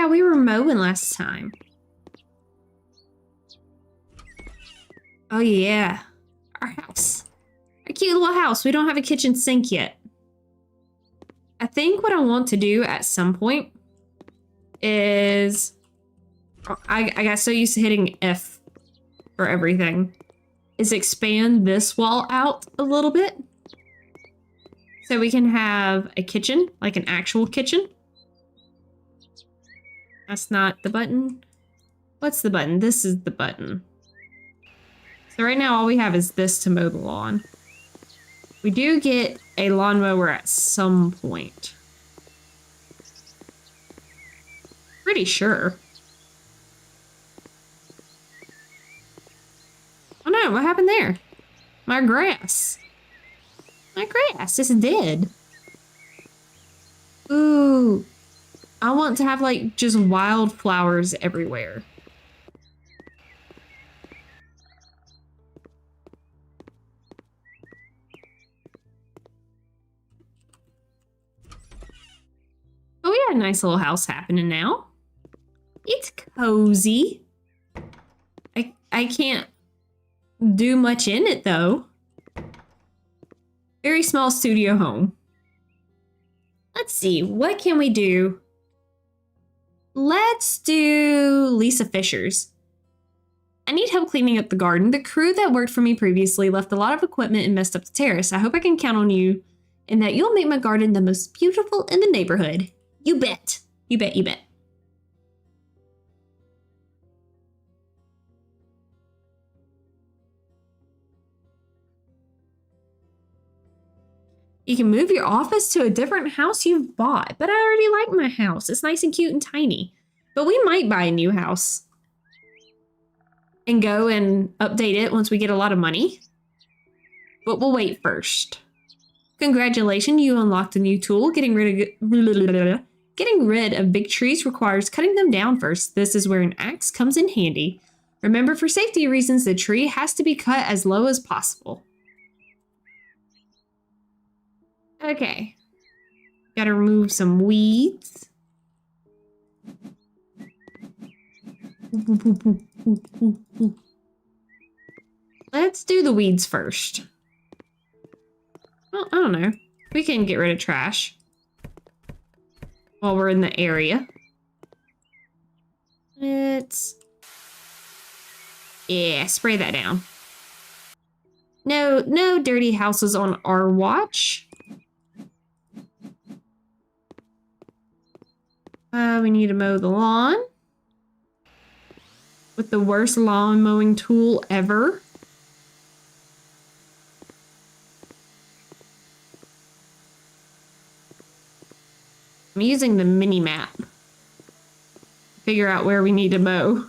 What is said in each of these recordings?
yeah, we were mowing last time. Oh, yeah. Our house. Our cute little house. We don't have a kitchen sink yet. I think what I want to do at some point is... I got so used to hitting F for everything. Is expand this wall out a little bit. So we can have a kitchen, like an actual kitchen. That's not the button. What's the button? This is the button. So right now all we have is this to mow the lawn. We do get a lawnmower at some point. Pretty sure. Oh no, what happened there? My grass. My grass is dead. Ooh. I want to have like just wildflowers everywhere. Oh, we got a nice little house happening now. It's cozy. I can't do much in it though. Very small studio home. Let's see, what can we do? Let's do Lisa Fisher's. I need help cleaning up the garden. The crew that worked for me previously left a lot of equipment and messed up the terrace. I hope I can count on you and that you'll make my garden the most beautiful in the neighborhood. You bet. You bet, you bet. You can move your office to a different house you've bought, but I already like my house. It's nice and cute and tiny. But we might buy a new house and go and update it once we get a lot of money. But we'll wait first. Congratulations, you unlocked a new tool. Getting rid of big trees requires cutting them down first. This is where an axe comes in handy. Remember, for safety reasons, the tree has to be cut as low as possible. Okay. Gotta remove some weeds. Let's do the weeds first. Well, I don't know. We can get rid of trash while we're in the area. Yeah, spray that down. No dirty houses on our watch. We need to mow the lawn with the worst lawn mowing tool ever. I'm using the mini map to figure out where we need to mow.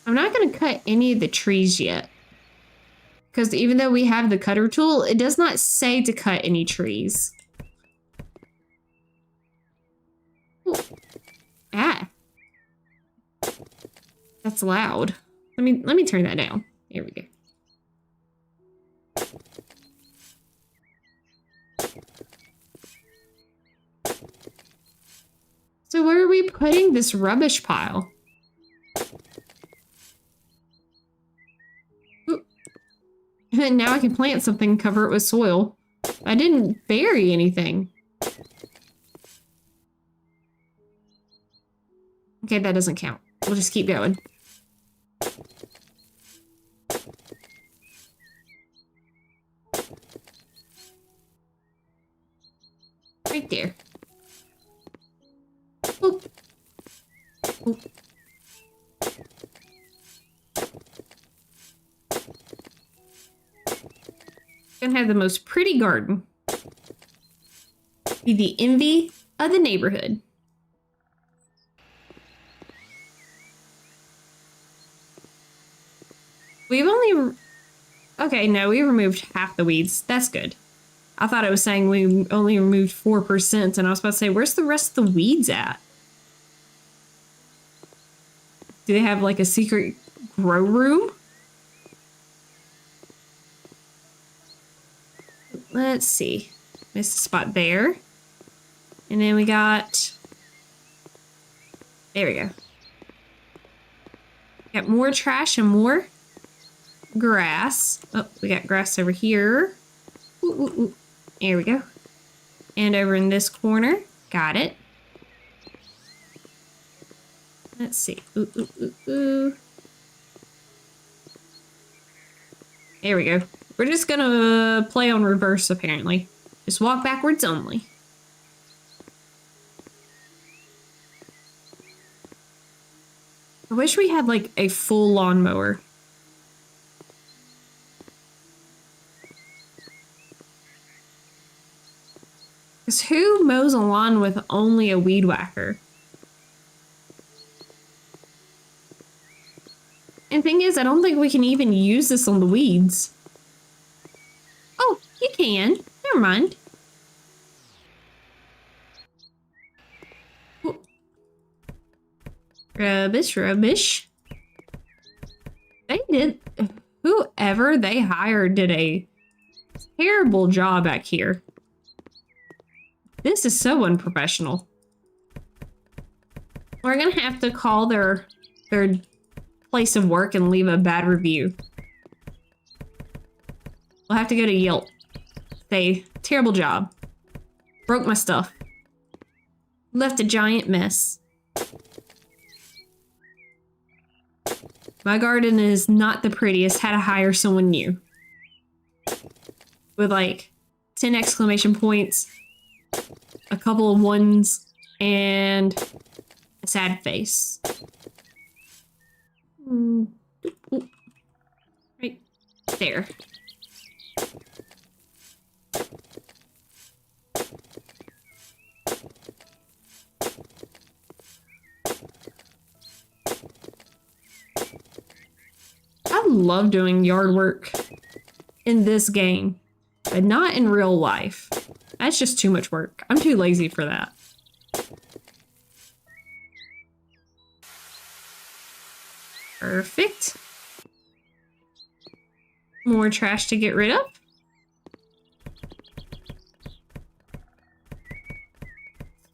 I'm not going to cut any of the trees yet. Because even though we have the cutter tool, it does not say to cut any trees. Ooh. Ah. That's loud. Let me turn that down. Here we go. So where are we putting this rubbish pile? And now I can plant something and cover it with soil. I didn't bury anything. Okay, that doesn't count. We'll just keep going. Right there. Oop. Oop. Gonna have the most pretty garden. Be the envy of the neighborhood. We've only... Okay, no, we removed half the weeds. That's good. I thought it was saying we only removed 4%, and I was about to say, where's the rest of the weeds at? Do they have like a secret grow room? let's see. Missed a spot there. And then we got... There we go. Got more trash and more grass. Oh, we got grass over here. Ooh, ooh, ooh. There we go. And over in this corner. Got it. Let's see. Ooh, ooh, ooh, ooh. There we go. We're just gonna play on reverse, apparently. Just walk backwards only. I wish we had, like, a full lawnmower. Because who mows a lawn with only a weed whacker? And thing is, I don't think we can even use this on the weeds. Oh, you can. Never mind. Ooh. Rubbish, rubbish. They did... Whoever they hired did a terrible job back here. This is so unprofessional. We're gonna have to call their place of work and leave a bad review. We'll have to go to Yelp. Say, terrible job. Broke my stuff. Left a giant mess. My garden is not the prettiest. Had to hire someone new. With like 10 exclamation points, a couple of ones, and a sad face. Right there. I love doing yard work in this game, but not in real life. That's just too much work. I'm too lazy for that. Perfect. More trash to get rid of.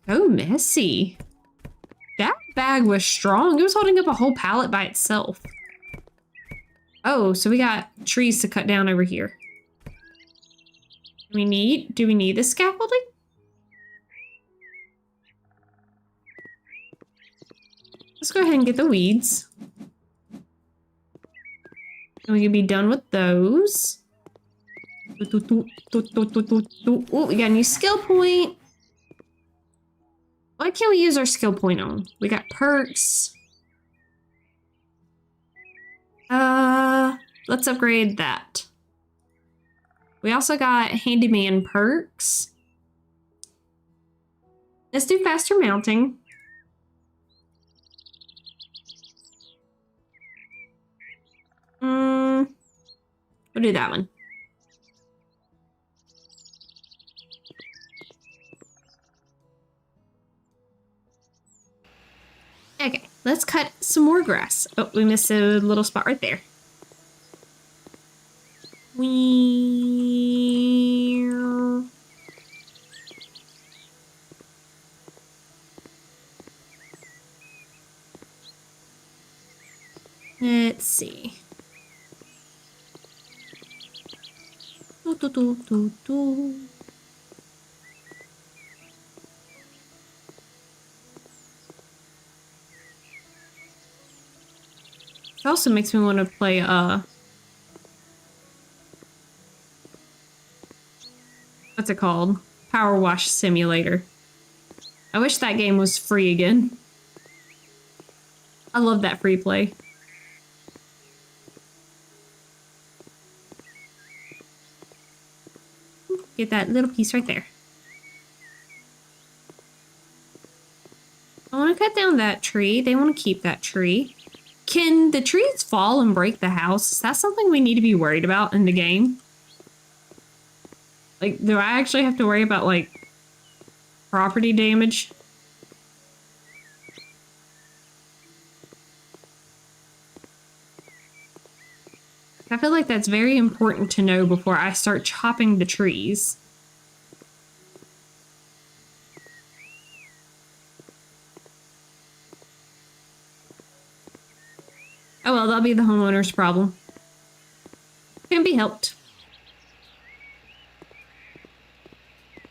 So messy. That bag was strong. It was holding up a whole pallet by itself. Oh, so we got trees to cut down over here. Do we need the scaffolding? Let's go ahead and get the weeds. And we can be done with those. Oh, we got a new skill point. What can we use our skill point on? We got perks. Let's upgrade that. We also got handyman perks. Let's do faster mounting. We'll do that one. Okay, let's cut some more grass. Oh, we missed a little spot right there. Let's see. It also makes me want to play, what's it called? Power Wash Simulator. I wish that game was free again. I love that free play. Get that little piece right there. I want to cut down that tree. They want to keep that tree. Can the trees fall and break the house? Is that something we need to be worried about in the game? Like, do I actually have to worry about, like, property damage? I feel like that's very important to know before I start chopping the trees. Oh well, that'll be the homeowner's problem. Can be helped.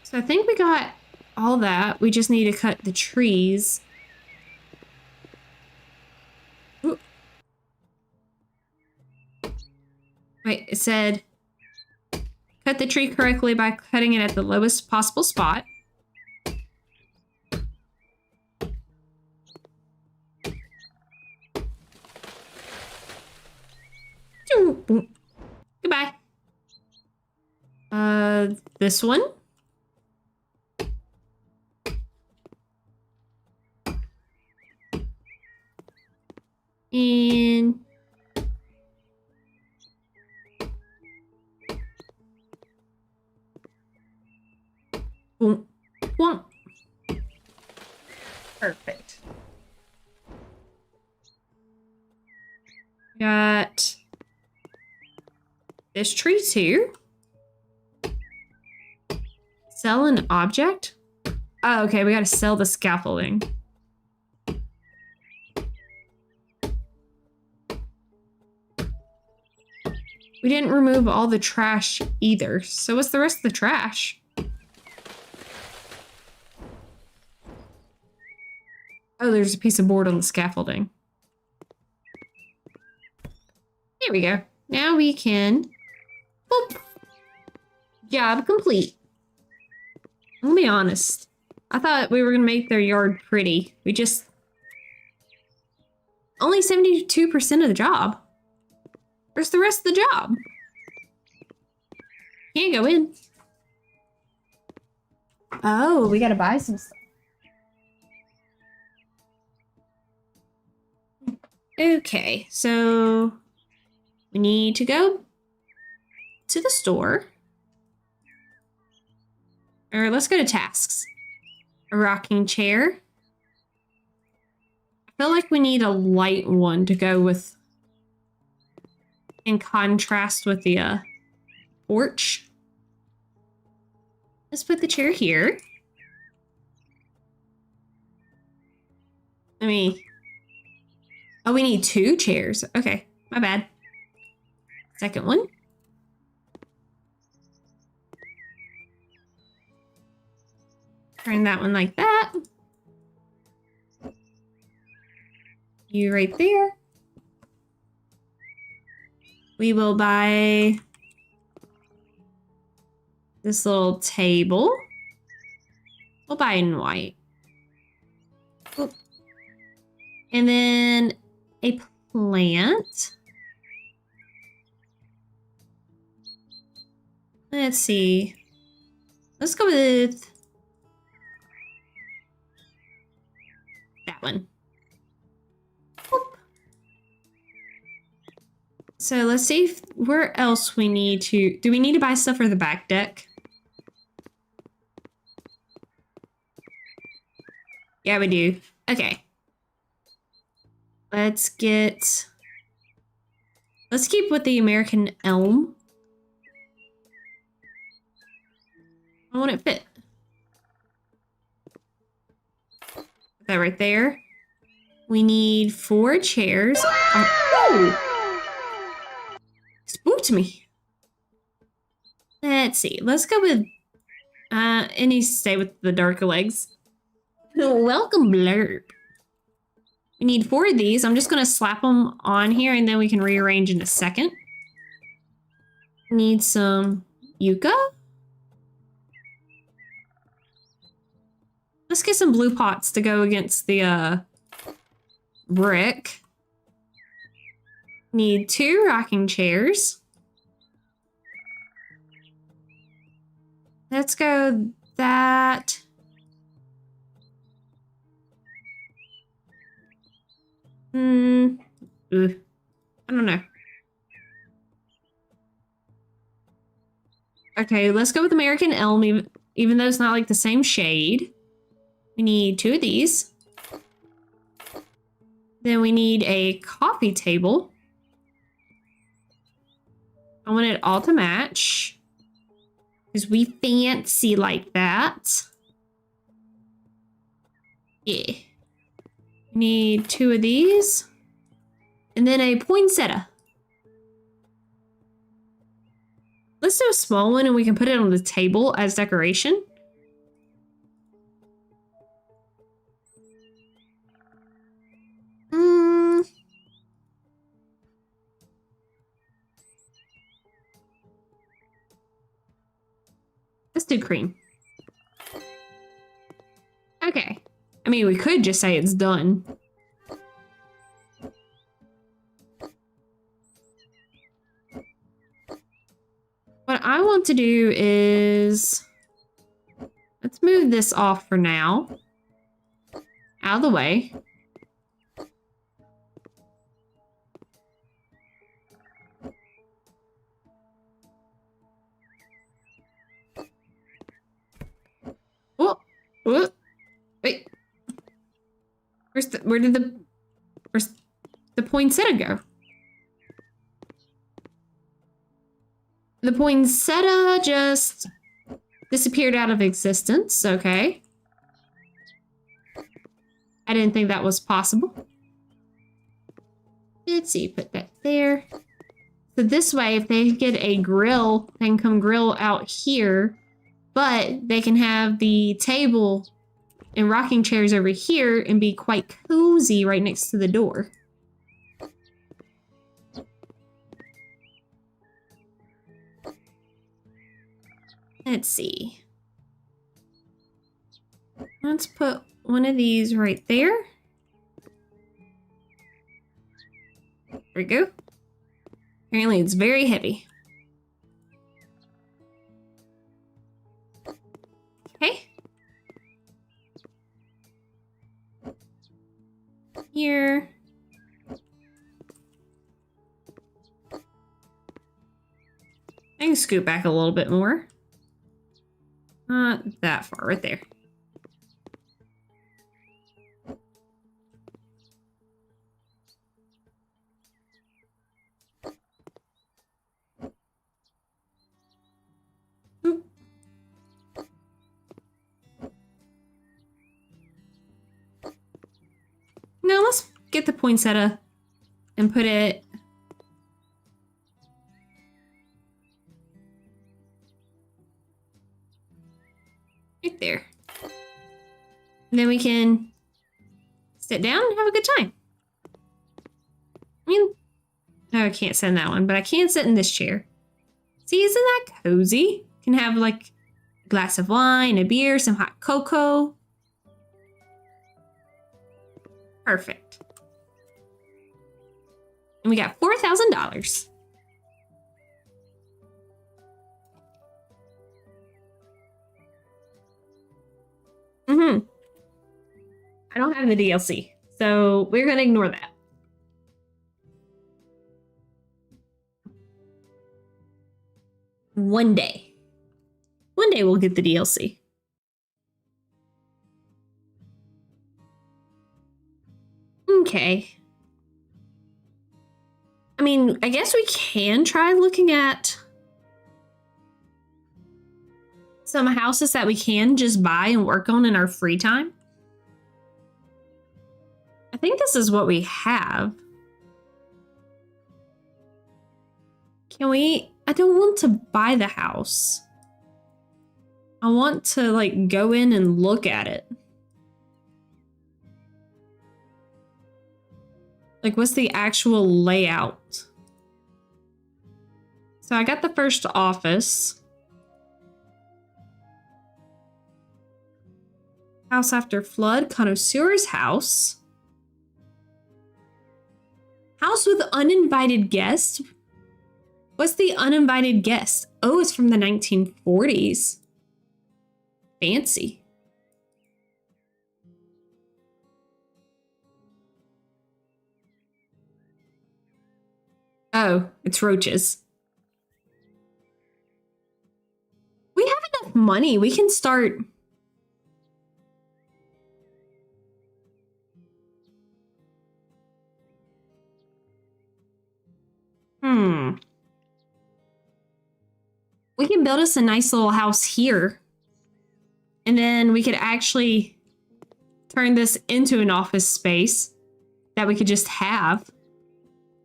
So I think we got all that. We just need to cut the trees. Ooh. Wait, it said cut the tree correctly by cutting it at the lowest possible spot. Goodbye. This one. And boom, boom. Perfect. Got this tree too. Sell an object? Oh, okay, we gotta sell the scaffolding. We didn't remove all the trash either. So what's the rest of the trash? Oh, there's a piece of board on the scaffolding. Here we go. Now we can... Boop. Job complete. I'll be honest. I thought we were going to make their yard pretty. We just... Only 72% of the job. Where's the rest of the job? Can't go in. Oh, we gotta buy some stuff. Okay, so we need to go to the store. Or let's go to tasks. A rocking chair. I feel like we need a light one to go with in contrast with the porch. Let's put the chair here. Oh, we need 2 chairs. Okay, my bad. Second one. Turn that one like that. You right there. We will buy this little table. We'll buy it in white. Oop. And then a plant. Let's see. Let's go with that one. Oop. So let's see if, where else we need to... Do we need to buy stuff for the back deck? Yeah, we do. Okay. Let's keep with the American elm. I want it fit. Put that right there. We need 4 chairs. Oh! Spooked me. Let's see. Let's go with... it needs to stay with the darker legs. Welcome, Blurb. We need 4 of these. I'm just going to slap them on here and then we can rearrange in a second. Need some yucca. Let's get some blue pots to go against the brick. Need 2 rocking chairs. Let's go that. I don't know. Okay, let's go with American elm, even though it's not like the same shade. We need 2 of these. Then we need a coffee table. I want it all to match. Because we fancy like that. Yeah. Need 2 of these. And then a poinsettia. Let's do a small one and we can put it on the table as decoration. Let's do cream. Okay. I mean, we could just say it's done. What I want to do is... let's move this off for now. Out of the way. Oh, oh, wait. Where's the poinsettia go? The poinsettia just disappeared out of existence. Okay. I didn't think that was possible. Let's see, put that there. So this way, if they get a grill, they can come grill out here, but they can have the table and rocking chairs over here and be quite cozy right next to the door. Let's see. Let's put one of these right there. There we go. Apparently it's very heavy. Okay. Here. I can scoot back a little bit more. Not that far, right there. Oop. Now let's get the poinsettia and put it right there. And then we can sit down and have a good time. I mean, no, I can't sit in that one, but I can sit in this chair. See, isn't that cozy? Can have like a glass of wine, a beer, some hot cocoa. Perfect. And we got $4,000. I don't have the DLC, so we're gonna ignore that. One day we'll get the DLC. Okay. I mean, I guess we can try looking at some houses that we can just buy and work on in our free time. I think this is what we have. Can we? I don't want to buy the house. I want to like go in and look at it. Like, what's the actual layout? So I got the first office. House after flood, connoisseur's house. House with uninvited guests. What's the uninvited guest? Oh, it's from the 1940s. Fancy. Oh, it's roaches. We have enough money. We can start. We can build us a nice little house here. And then we could actually turn this into an office space that we could just have.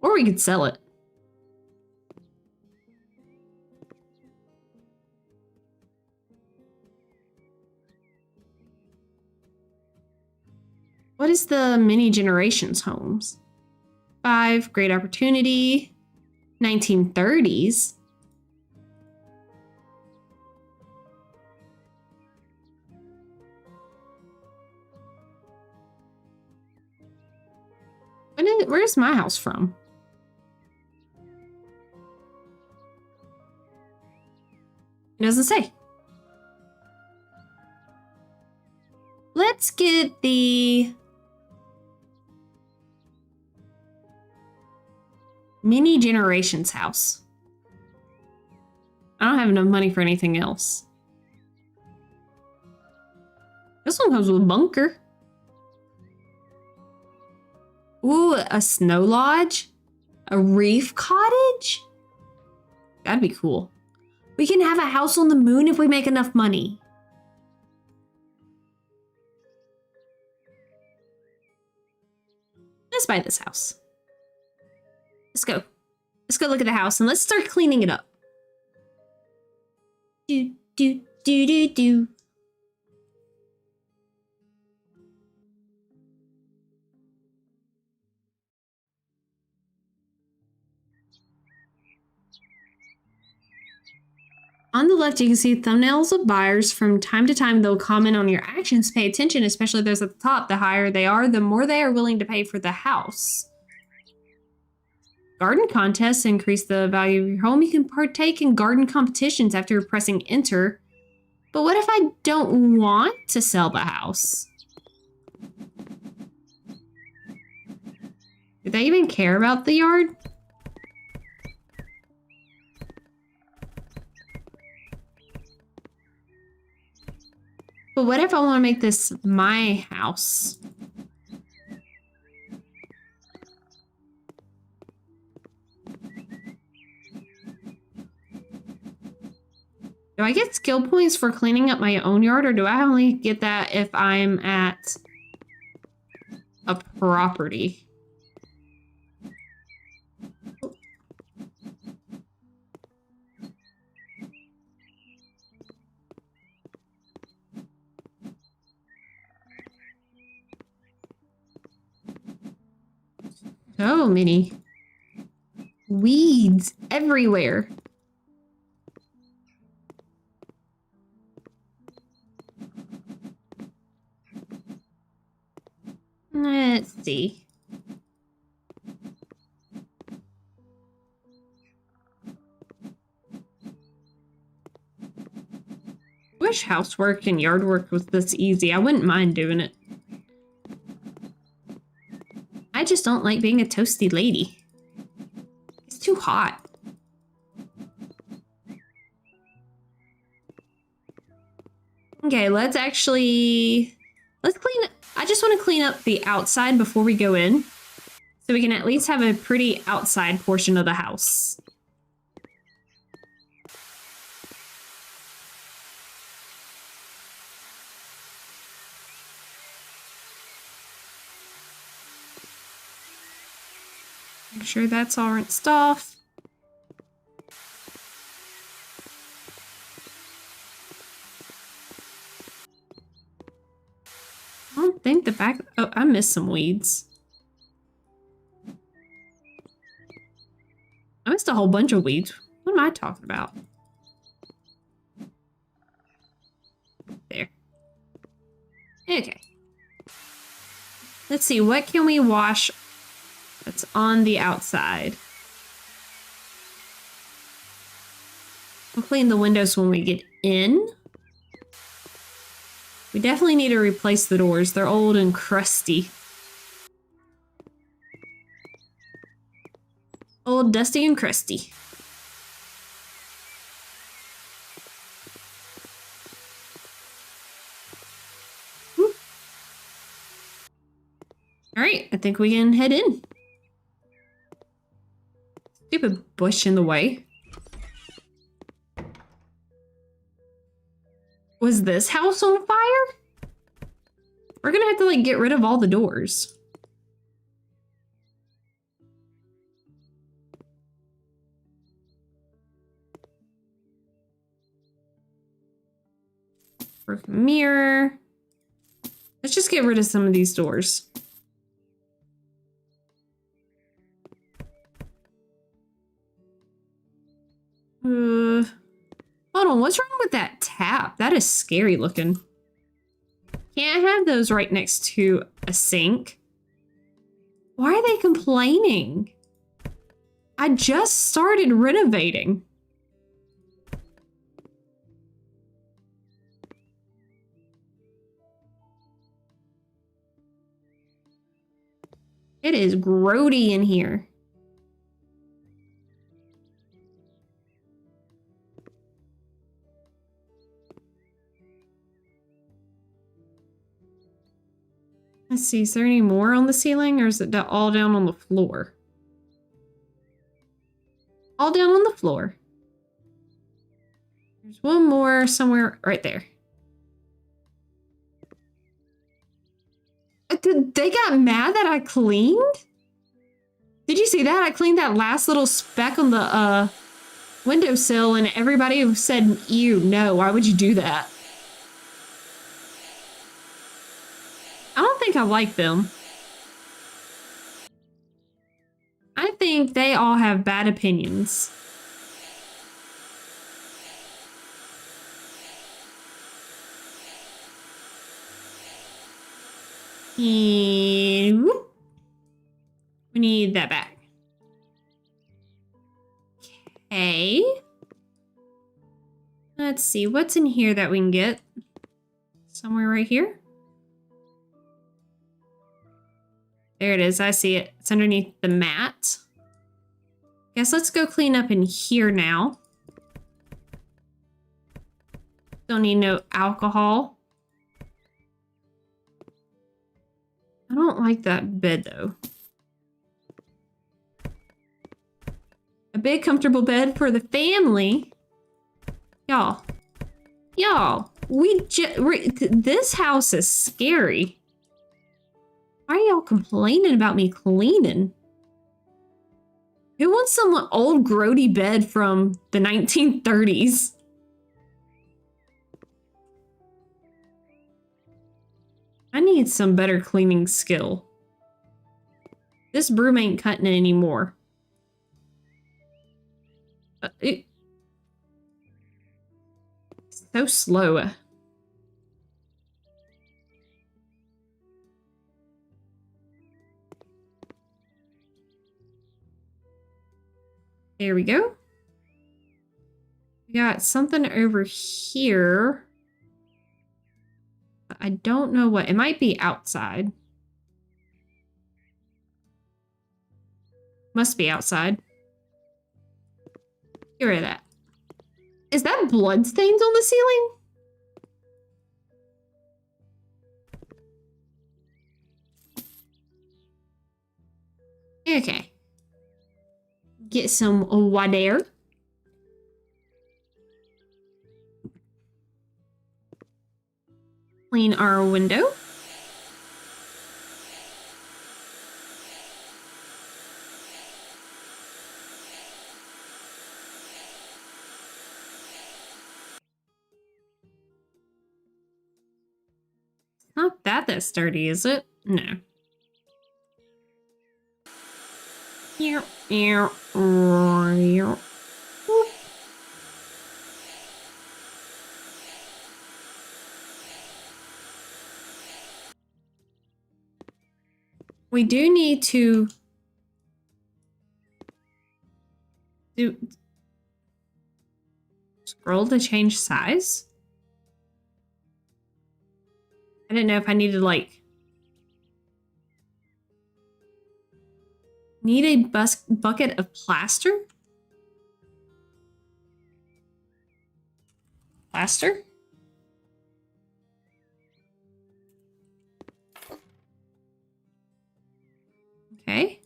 Or we could sell it. What is the mini generations homes? 5, great opportunity. 1930s. Where's my house from? It doesn't say. Let's get the mini generations house. I don't have enough money for anything else. This one comes with a bunker. Ooh, a snow lodge? A reef cottage? That'd be cool. We can have a house on the moon if we make enough money. Let's buy this house. Let's go. Let's go look at the house and let's start cleaning it up. Do, do, do, do, do. On the left, you can see thumbnails of buyers. From time to time, they'll comment on your actions. Pay attention, especially those at the top. The higher they are, the more they are willing to pay for the house. Garden contests increase the value of your home. You can partake in garden competitions after pressing enter. But what if I don't want to sell the house? Do they even care about the yard? But what if I want to make this my house? Do I get skill points for cleaning up my own yard, or do I only get that if I'm at a property? So many weeds everywhere. Let's see. Wish housework and yard work was this easy. I wouldn't mind doing it. I just don't like being a toasty lady. It's too hot. Okay, let's clean. I just want to clean up the outside before we go in, so we can at least have a pretty outside portion of the house. Make sure that's all rinsed off. I don't think the back... Oh, I missed some weeds. I missed a whole bunch of weeds. What am I talking about? There. Okay. Let's see, what can we wash that's on the outside? We'll clean the windows when we get in. We definitely need to replace the doors. They're old and crusty. Old, dusty, and crusty. All right, I think we can head in. Stupid bush in the way. Was this house on fire? We're gonna have to like get rid of all the doors. Broken mirror. Let's just get rid of some of these doors. Hold on, what's wrong with that tap? That is scary looking. Can't have those right next to a sink. Why are they complaining? I just started renovating. It is grody in here. Let's see, is there any more on the ceiling or is it all down on the floor? All down on the floor. There's one more somewhere right there. They got mad that I cleaned? Did you see that? I cleaned that last little speck on the windowsill and everybody said, ew, no, why would you do that? I don't think I like them. I think they all have bad opinions. And whoop, we need that back. Okay. Let's see, what's in here that we can get? Somewhere right here. There it is, I see it. It's underneath the mat. Guess let's go clean up in here now. Don't need no alcohol. I don't like that bed though. A big comfortable bed for the family. Y'all. Y'all, this house is scary. Why are y'all complaining about me cleaning? Who wants some old grody bed from the 1930s? I need some better cleaning skill. This broom ain't cutting it anymore. It's so slow. There we go. We got something over here. I don't know what. It might be outside. Must be outside. Get rid of that. Is that blood stains on the ceiling? Okay. Get some water. Clean our window. Not that sturdy, is it? No. We do need to scroll to change size. I didn't know if I needed like need a bucket of plaster? Plaster? Okay.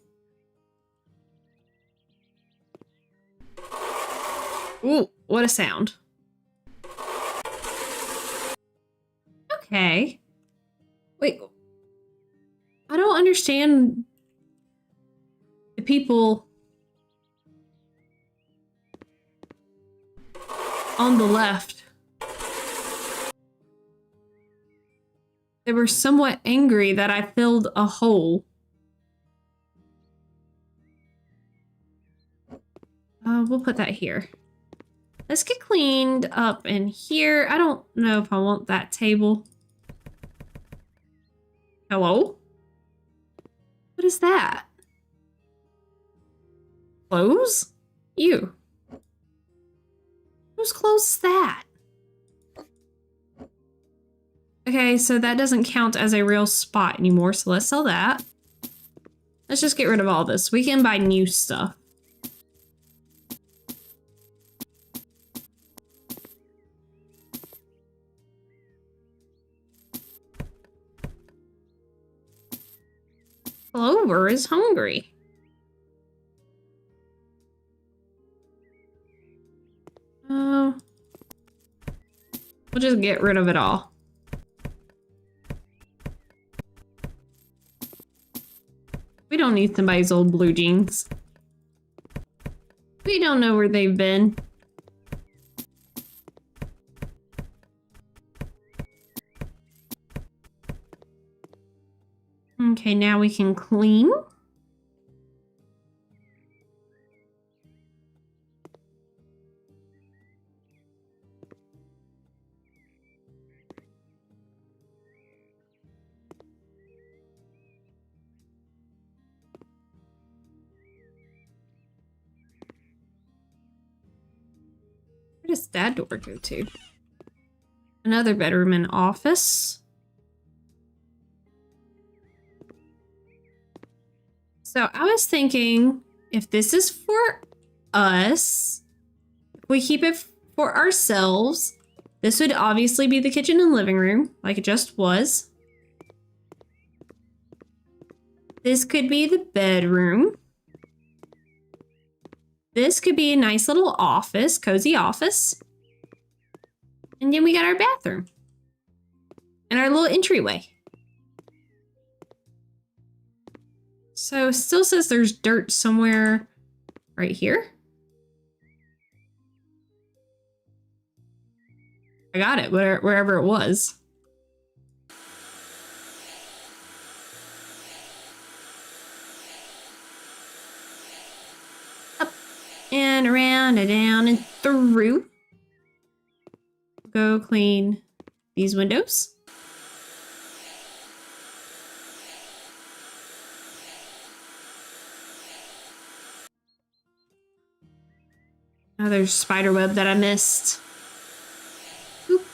Ooh, what a sound. Okay. Wait. I don't understand the people on the left. They were somewhat angry that I filled a hole. We'll put that here. Let's get cleaned up in here. I don't know if I want that table. Hello? What is that? Clothes? Ew. Whose clothes is that? Okay, so that doesn't count as a real spot anymore, so let's sell that. Let's just get rid of all this. We can buy new stuff. Clover is hungry. We'll just get rid of it all. We don't need somebody's old blue jeans. We don't know where they've been. Okay, now we can clean. Where does that door go to? Another bedroom and office. So I was thinking, if this is for us, if we keep it for ourselves, this would obviously be the kitchen and living room, like it just was. This could be the bedroom. This could be a nice little office, cozy office. And then we got our bathroom. And our little entryway. So it still says there's dirt somewhere right here. I got it, wherever it was. Up and around and down and through. Go clean these windows. Oh, there's spider web that I missed. Oop.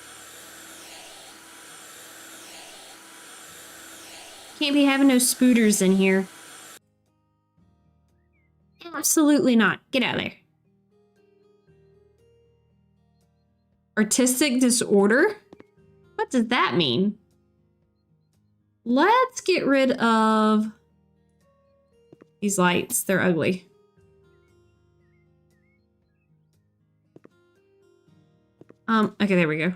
Can't be having no spooters in here. Absolutely not. Get out of there. Artistic disorder? What does that mean? Let's get rid of these lights. They're ugly. Okay, there we go.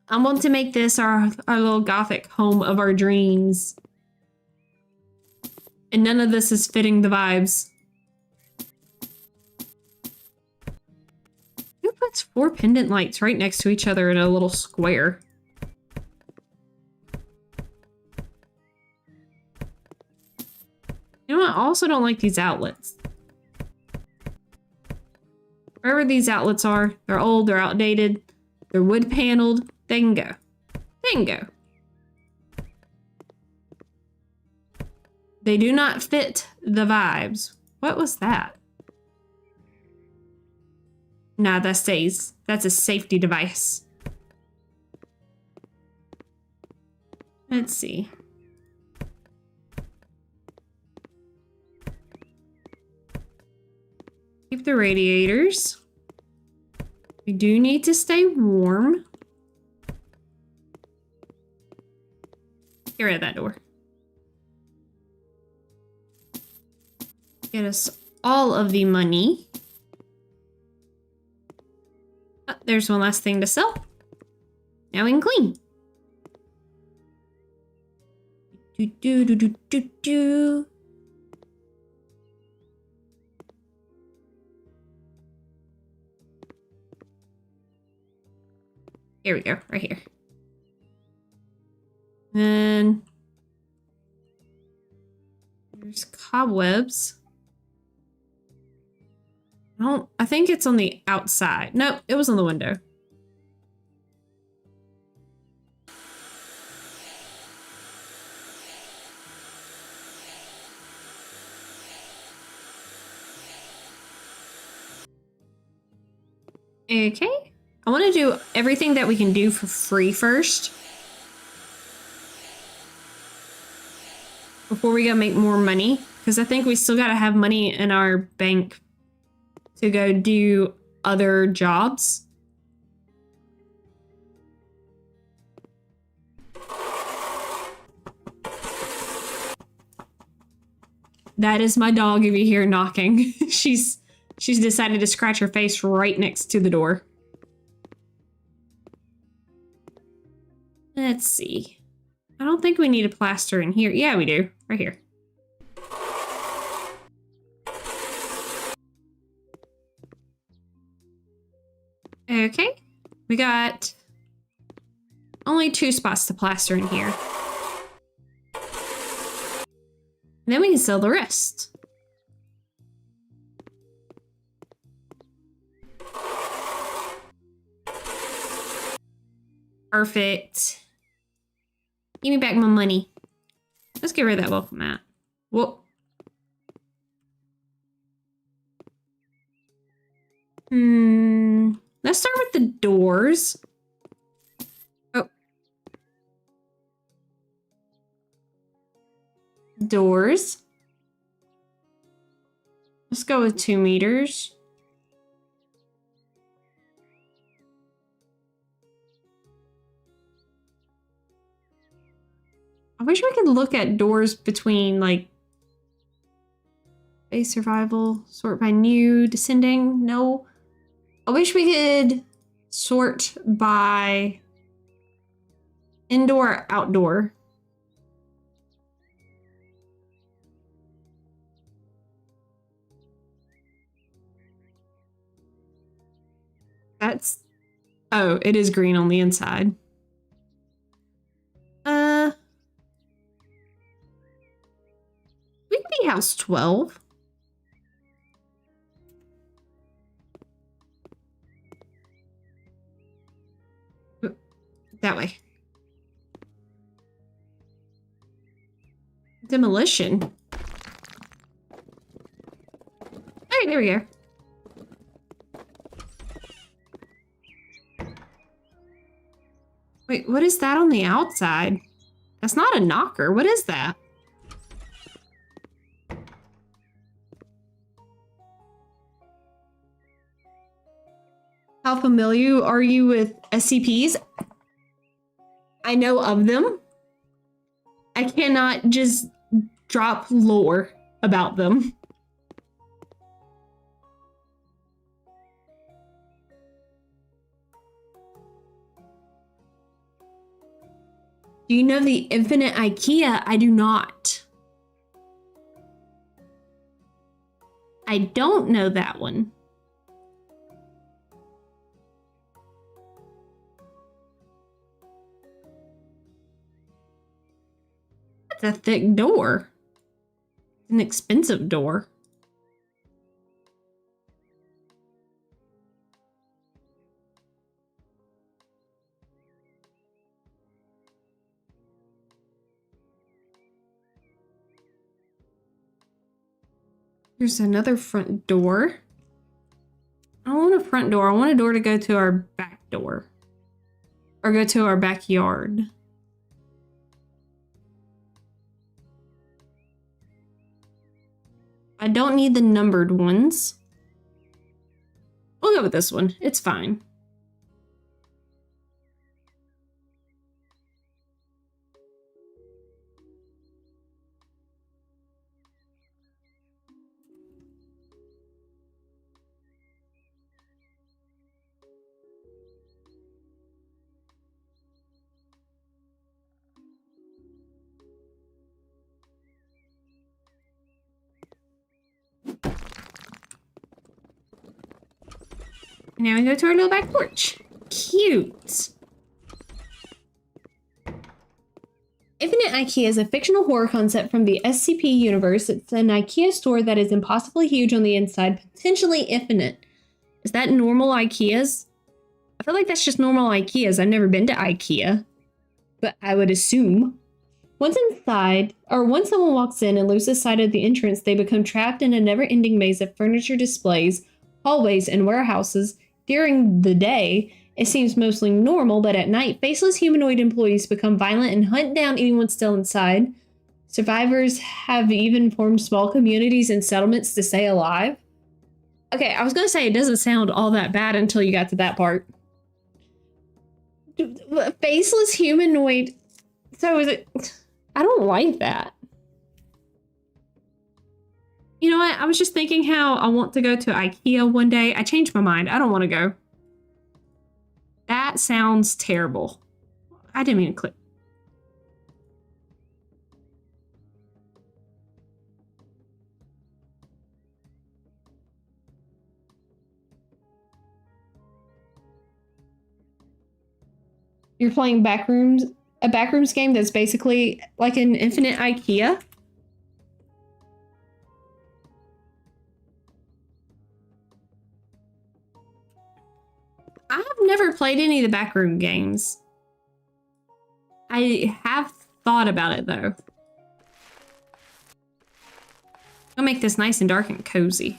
I want to make this our little gothic home of our dreams. And none of this is fitting the vibes. Who puts 4 pendant lights right next to each other in a little square? You know what? I also don't like these outlets. Wherever these outlets are, they're old, they're outdated, they're wood paneled, they can go. They can go. They do not fit the vibes. What was that? Nah, that stays. That's a safety device. Let's see. Keep the radiators. We do need to stay warm. Get rid of that door. Get us all of the money. Oh, there's one last thing to sell. Now we can clean. Do, do, do, do, do, do. Here we go, right here. And there's cobwebs. I think it's on the outside. Nope, it was on the window. Okay. I want to do everything that we can do for free first. Before we go make more money. Because I think we still got to have money in our bank to go do other jobs. That is my dog if you hear knocking. She's decided to scratch her face right next to the door. Let's see. I don't think we need a plaster in here. Yeah, we do. Right here. Okay. We got only 2 spots to plaster in here. And then we can sell the rest. Perfect. Give me back my money. Let's get rid of that welcome mat. Whoa. Let's start with the doors. Oh. Doors. Let's go with 2 meters. I wish we could look at doors between, like, base survival, sort by new, descending. No. I wish we could sort by indoor, outdoor. That's... Oh, it is green on the inside. We could be house 12. That way. Demolition. Alright, there we go. Wait, what is that on the outside? That's not a knocker. What is that? How familiar are you with SCPs? I know of them. I cannot just drop lore about them. Do you know the Infinite IKEA? I do not. I don't know that one. That's a thick door. An expensive door. There's another front door. I don't want a front door. I want a door to go to our back door. Or go to our backyard. I don't need the numbered ones. We'll go with this one. It's fine. Now we go to our little back porch. Cute. Infinite IKEA is a fictional horror concept from the SCP universe. It's an IKEA store that is impossibly huge on the inside, potentially infinite. Is that normal IKEAs? I feel like that's just normal IKEAs. I've never been to IKEA, but I would assume. Once someone walks in and loses sight of the entrance, they become trapped in a never-ending maze of furniture displays, hallways, and warehouses. During the day, it seems mostly normal, but at night, faceless humanoid employees become violent and hunt down anyone still inside. Survivors have even formed small communities and settlements to stay alive. Okay, I was going to say it doesn't sound all that bad until you got to that part. Faceless humanoid. So is it... I don't like that. You know what? I was just thinking how I want to go to IKEA one day. I changed my mind. I don't want to go. That sounds terrible. I didn't mean to click. You're playing Backrooms, a Backrooms game that's basically like an infinite IKEA. I have never played any of the backroom games. I have thought about it though. I'll make this nice and dark and cozy.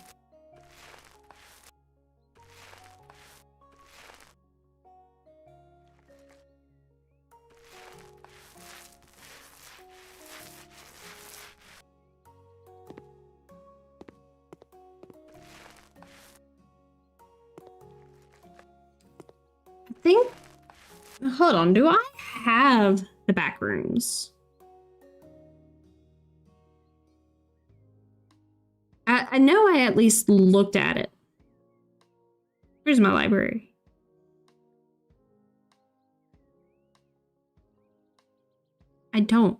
Hold on, do I have the back rooms? I know I at least looked at it. Where's my library? I don't.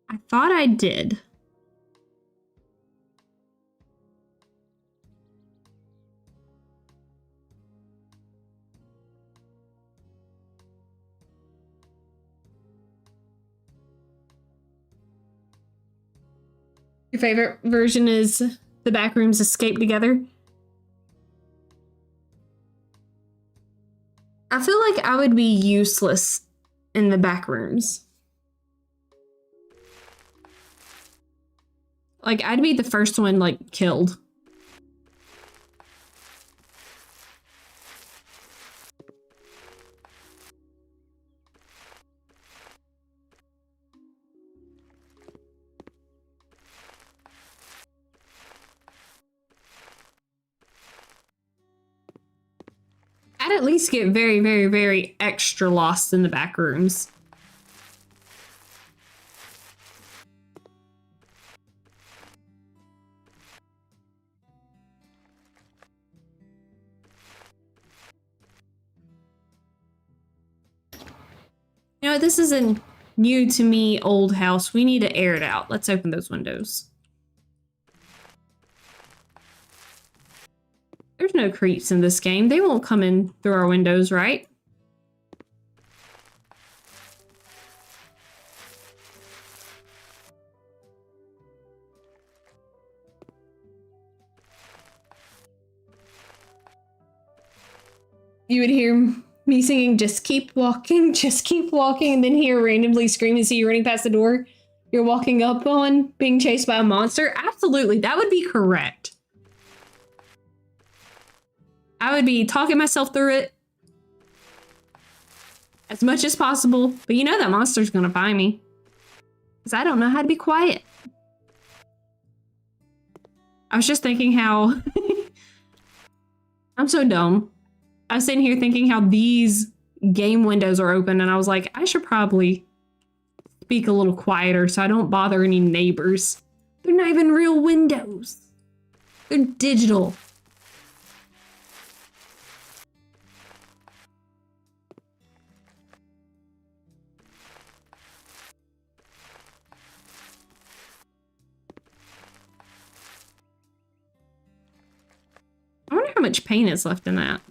I thought I did. Your favorite version is the Backrooms escape together? I feel like I would be useless in the Backrooms. Like, I'd be the first one, like, killed. I'd at least get very, very, very extra lost in the back rooms. You know, this is a new to me old house. We need to air it out. Let's open those windows. There's no creeps in this game. They won't come in through our windows, right? You would hear me singing, just keep walking, and then hear randomly scream and see you running past the door you're walking up on, being chased by a monster. Absolutely, that would be correct. I would be talking myself through it as much as possible, but you know that monster's gonna find me because I don't know how to be quiet. I was just thinking how I'm so dumb. I was sitting here thinking how these game windows are open, and I was like, I should probably speak a little quieter so I don't bother any neighbors. They're not even real windows. They're digital. I wonder how much paint is left in that.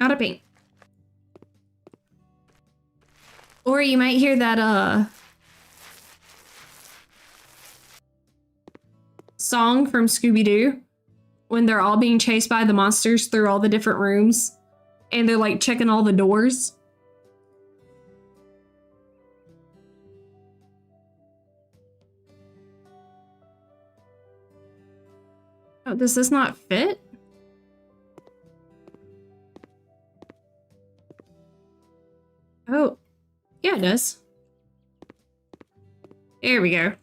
Out of paint. Or you might hear that, song from Scooby-Doo when they're all being chased by the monsters through all the different rooms and they're like checking all the doors. Oh, does this not fit? Oh, yeah, it does. There we go.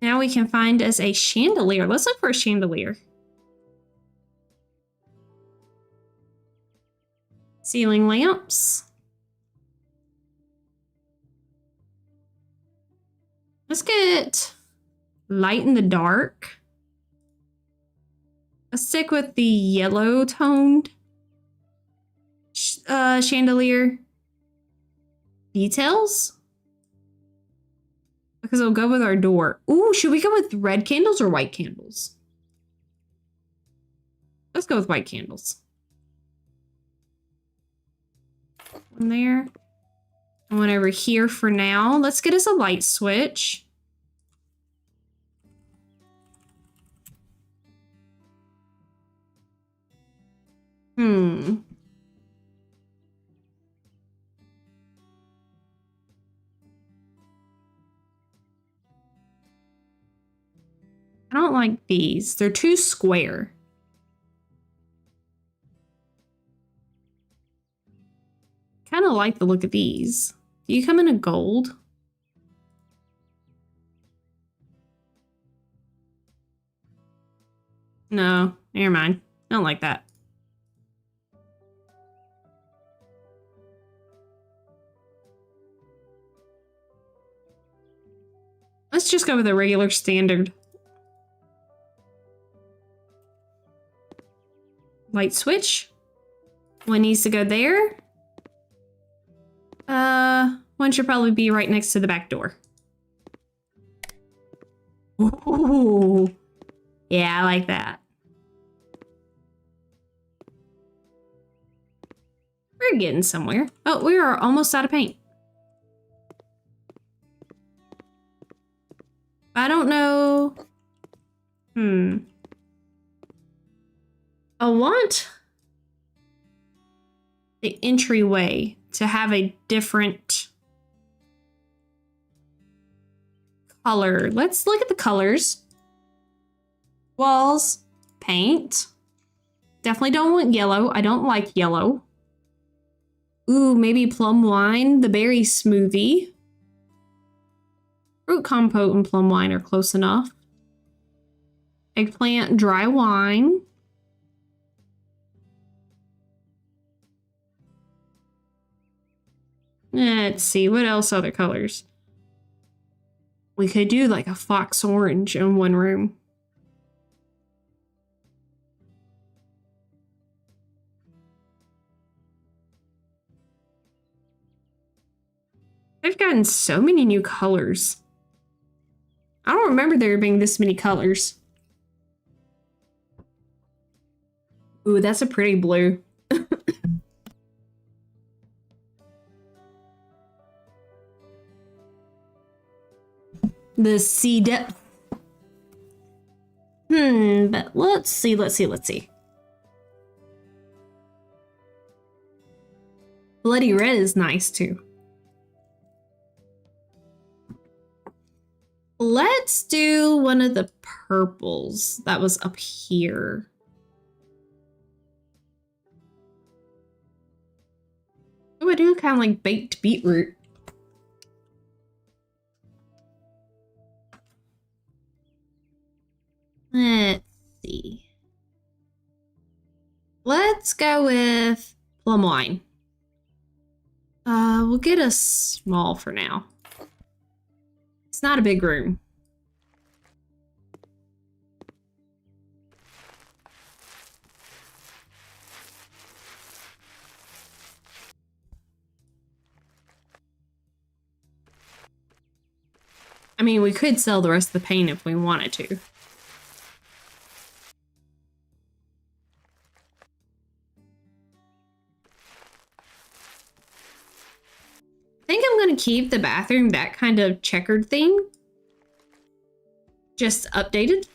Now we can find us a chandelier. Let's look for a chandelier. Ceiling lamps. Let's get light in the dark. Let's stick with the yellow toned chandelier. Details? Because it'll go with our door. Ooh, should we go with red candles or white candles? Let's go with white candles. One there. And one over here for now. Let's get us a light switch. I don't like these. They're too square. Kind of like the look of these. Do you come in a gold? No, never mind. I don't like that. Let's just go with a regular standard. Light switch. One needs to go there. One should probably be right next to the back door. Ooh. Yeah, I like that. We're getting somewhere. Oh, we are almost out of paint. I don't know. I want the entryway to have a different color. Let's look at the colors. Walls, paint. Definitely don't want yellow. I don't like yellow. Ooh, maybe plum wine, the berry smoothie. Fruit compote and plum wine are close enough. Eggplant, dry wine. Let's see, what else other colors? We could do like a fox orange in one room. They've gotten so many new colors. I don't remember there being this many colors. Ooh, that's a pretty blue. The sea depth. But let's see. Bloody red is nice too. Let's do one of the purples that was up here. Oh, I do kind of like baked beetroot. Let's see. Let's go with plum wine. We'll get a small for now. It's not a big room. I mean, we could sell the rest of the paint if we wanted to. I think I'm going to keep the bathroom that kind of checkered theme. Just updated.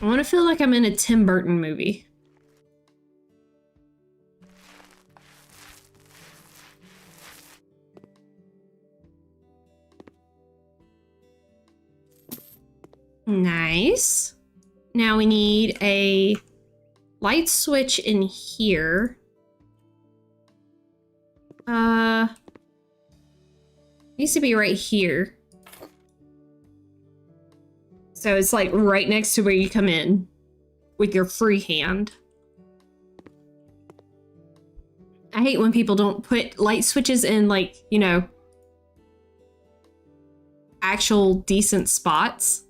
I want to feel like I'm in a Tim Burton movie. Nice. Now we need a light switch in here. Needs to be right here. So it's like right next to where you come in with your free hand. I hate when people don't put light switches in, like, you know, actual decent spots.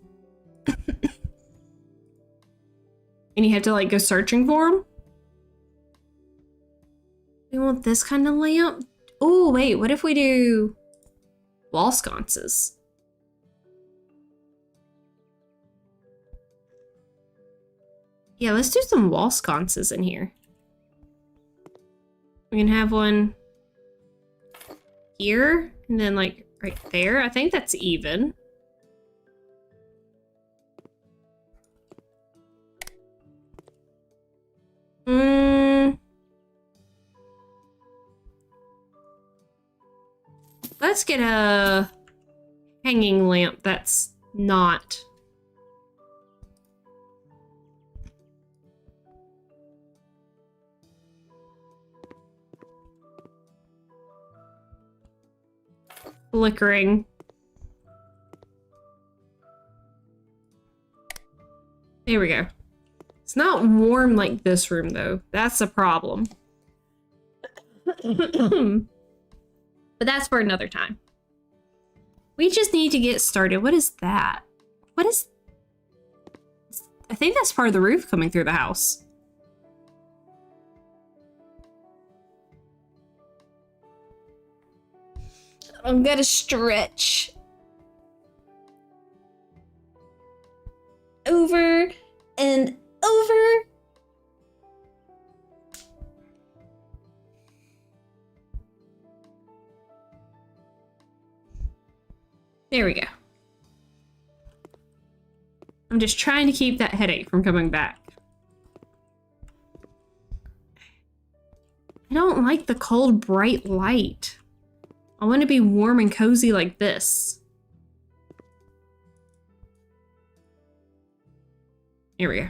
And you have to like go searching for them. We want this kind of lamp. Oh, wait, what if we do wall sconces? Yeah, let's do some wall sconces in here. We can have one here and then like right there. I think that's even. Let's get a hanging lamp that's not flickering. There we go. It's not warm like this room, though. That's a problem. But that's for another time. We just need to get started. What is that? What is... I think that's part of the roof coming through the house. I'm gonna stretch. Over and over. There we go. I'm just trying to keep that headache from coming back. I don't like the cold, bright light. I want to be warm and cozy like this. Here we go.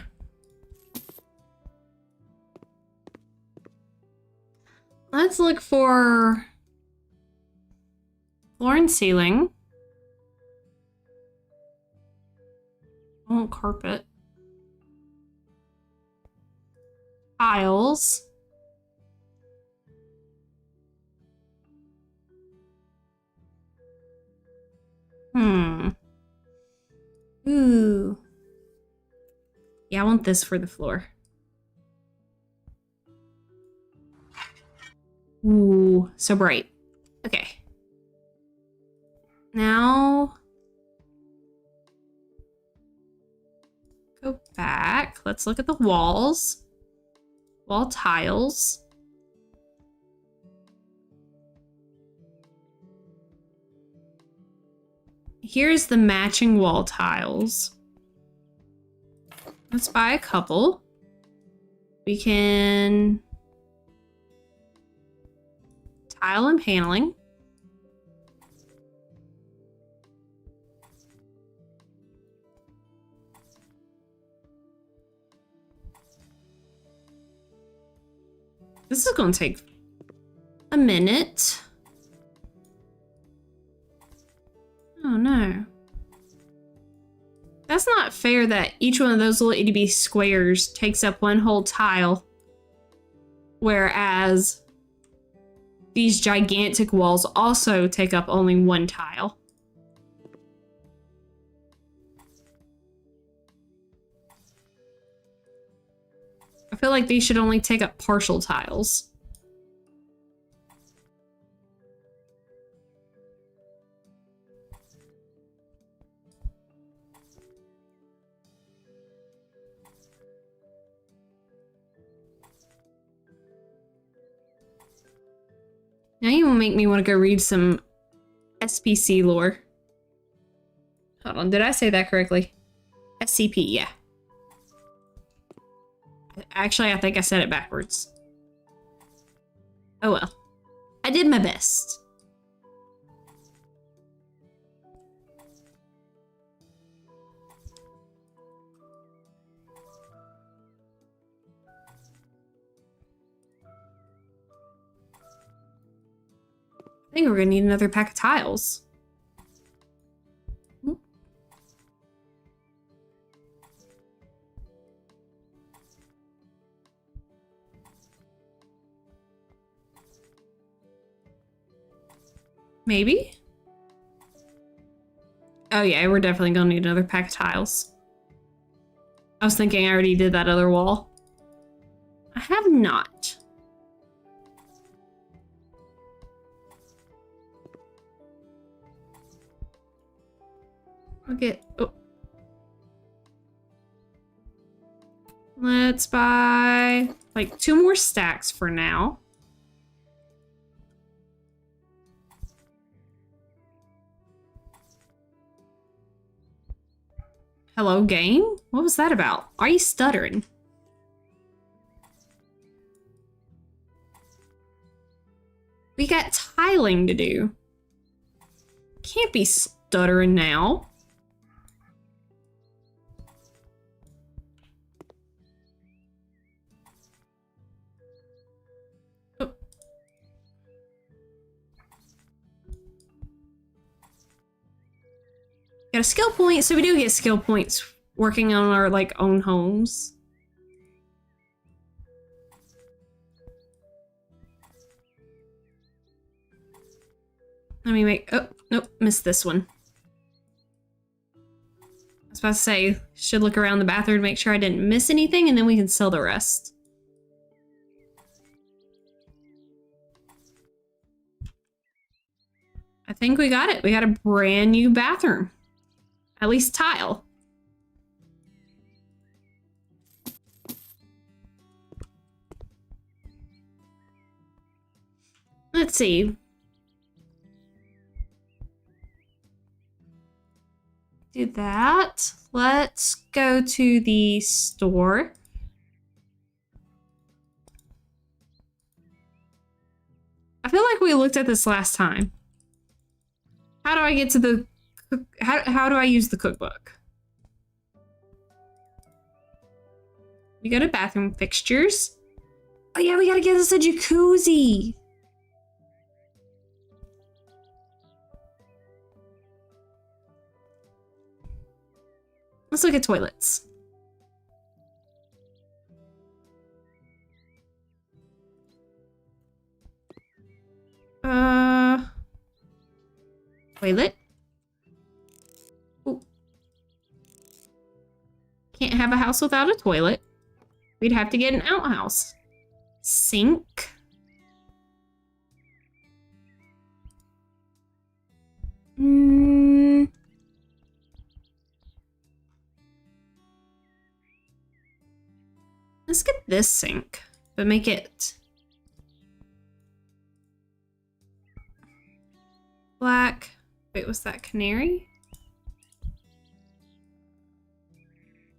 Let's look for floor and ceiling. I want carpet. Tiles. Ooh. Yeah, I want this for the floor. Ooh, so bright. Okay. Now, go back. Let's look at the walls. Wall tiles. Here's the matching wall tiles. Let's buy a couple. We can tile and paneling. This is going to take a minute. Oh no. That's not fair that each one of those little itty bitty squares takes up one whole tile. Whereas these gigantic walls also take up only one tile. I feel like these should only take up partial tiles. Now you will make me want to go read some SPC lore. Hold on, did I say that correctly? SCP, yeah. Actually, I think I said it backwards. Oh well. I did my best. I think we're gonna need another pack of tiles. Maybe? Oh yeah, we're definitely gonna need another pack of tiles. I was thinking I already did that other wall. I have not. Okay. Oh. Let's buy like 2 more stacks for now. Hello, game? What was that about? Why are you stuttering? We got tiling to do. Can't be stuttering now. Oh. Got a skill point, so we do get skill points working on our like own homes. Let me make, oh, nope, missed this one. I was about to say, should look around the bathroom to make sure I didn't miss anything, and then we can sell the rest. I think we got it. We got a brand new bathroom. At least tile. Let's see. Do that. Let's go to the store. I feel like we looked at this last time. How do I get to the... How do I use the cookbook? We go to bathroom fixtures. Oh yeah, we gotta get us a jacuzzi. Let's look at toilets. Toilet. Ooh. Can't have a house without a toilet. We'd have to get an outhouse. Sink. Let's get this sink, but make it black. Wait, was that canary?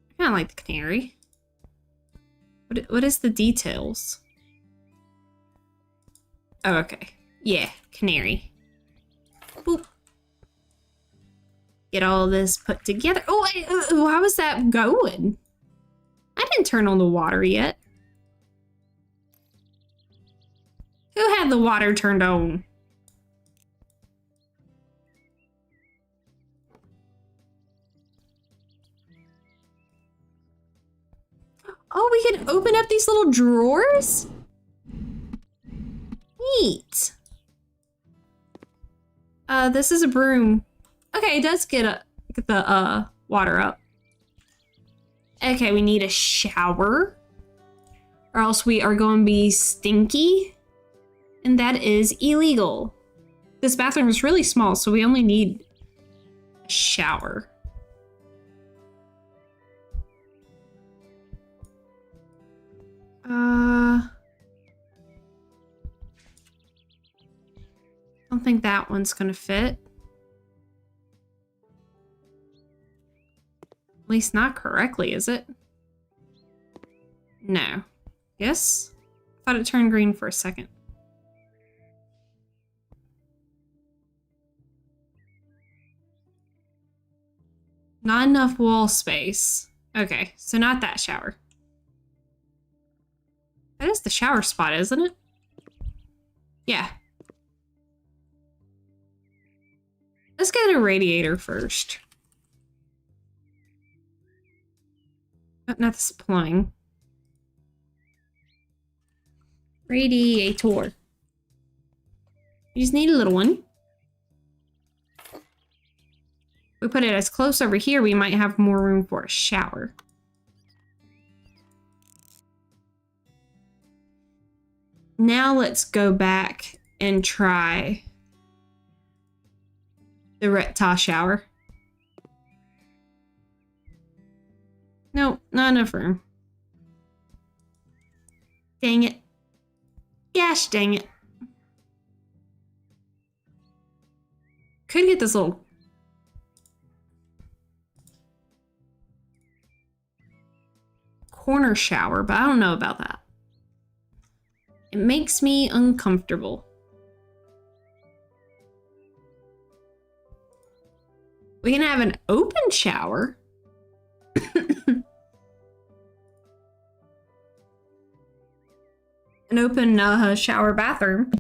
I kind of like the canary. What is the details? Oh, okay. Yeah, canary. Boop. Get all this put together. Oh, how is that going? I didn't turn on the water yet. Who had the water turned on? Oh, we can open up these little drawers? Neat. This is a broom. Okay, it does get the water up. Okay, we need a shower, or else we are going to be stinky, and that is illegal. This bathroom is really small, so we only need a shower. I don't think that one's gonna fit. At least not correctly, is it? No. Yes? Thought it turned green for a second. Not enough wall space. Okay, so not that shower. That is the shower spot, isn't it? Yeah. Let's get a radiator first. Oh, not this plumbing. Radiator. You just need a little one. We put it as close over here, we might have more room for a shower. Now let's go back and try the reptile shower. Nope, not enough room. Dang it. Gosh dang it. Could get this little corner shower, but I don't know about that. It makes me uncomfortable. We can have an open shower. An open shower bathroom.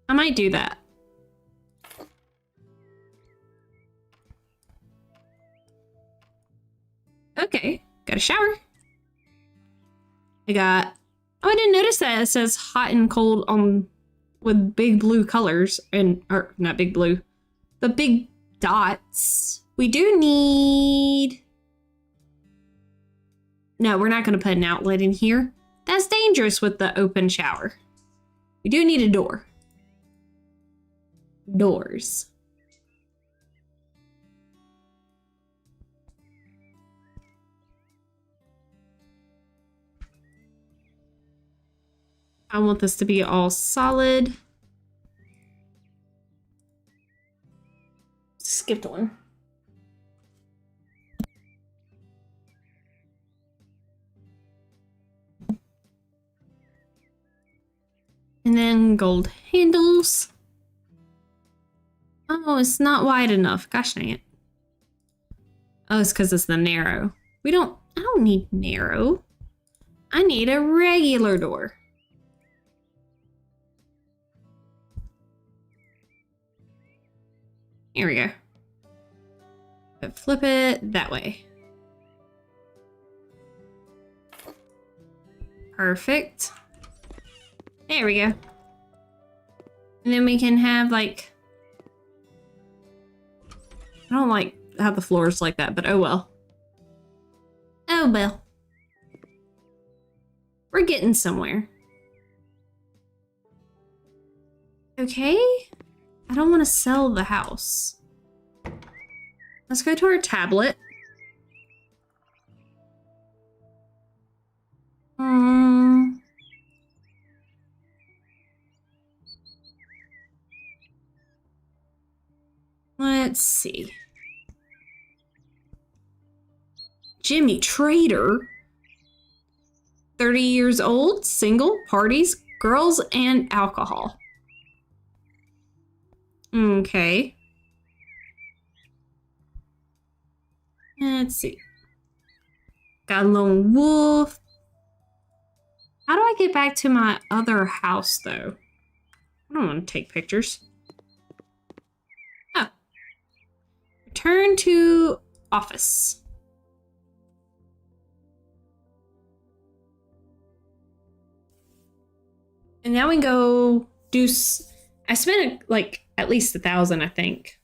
I might do that. Okay, got a shower. I got... Oh, I didn't notice that it says hot and cold on with big blue colors and or not big blue. The big dots. We do need... No, we're not going to put an outlet in here. That's dangerous with the open shower. We do need a door. Doors. I want this to be all solid. Skipped one. And then gold handles. Oh, it's not wide enough. Gosh dang it. Oh, it's because it's the narrow. I don't need narrow. I need a regular door. Here we go. But flip it that way. Perfect. There we go. And then we can have like... I don't like how the floor is like that, but oh well. Oh well. We're getting somewhere. Okay. I don't want to sell the house. Let's go to our tablet. Let's see. Jimmy Trader. 30 years old, single, parties, girls, and alcohol. Okay. Let's see. Got a lone wolf. How do I get back to my other house, though? I don't want to take pictures. Oh, return to office. And now we can go do... I spent like at least 1,000, I think,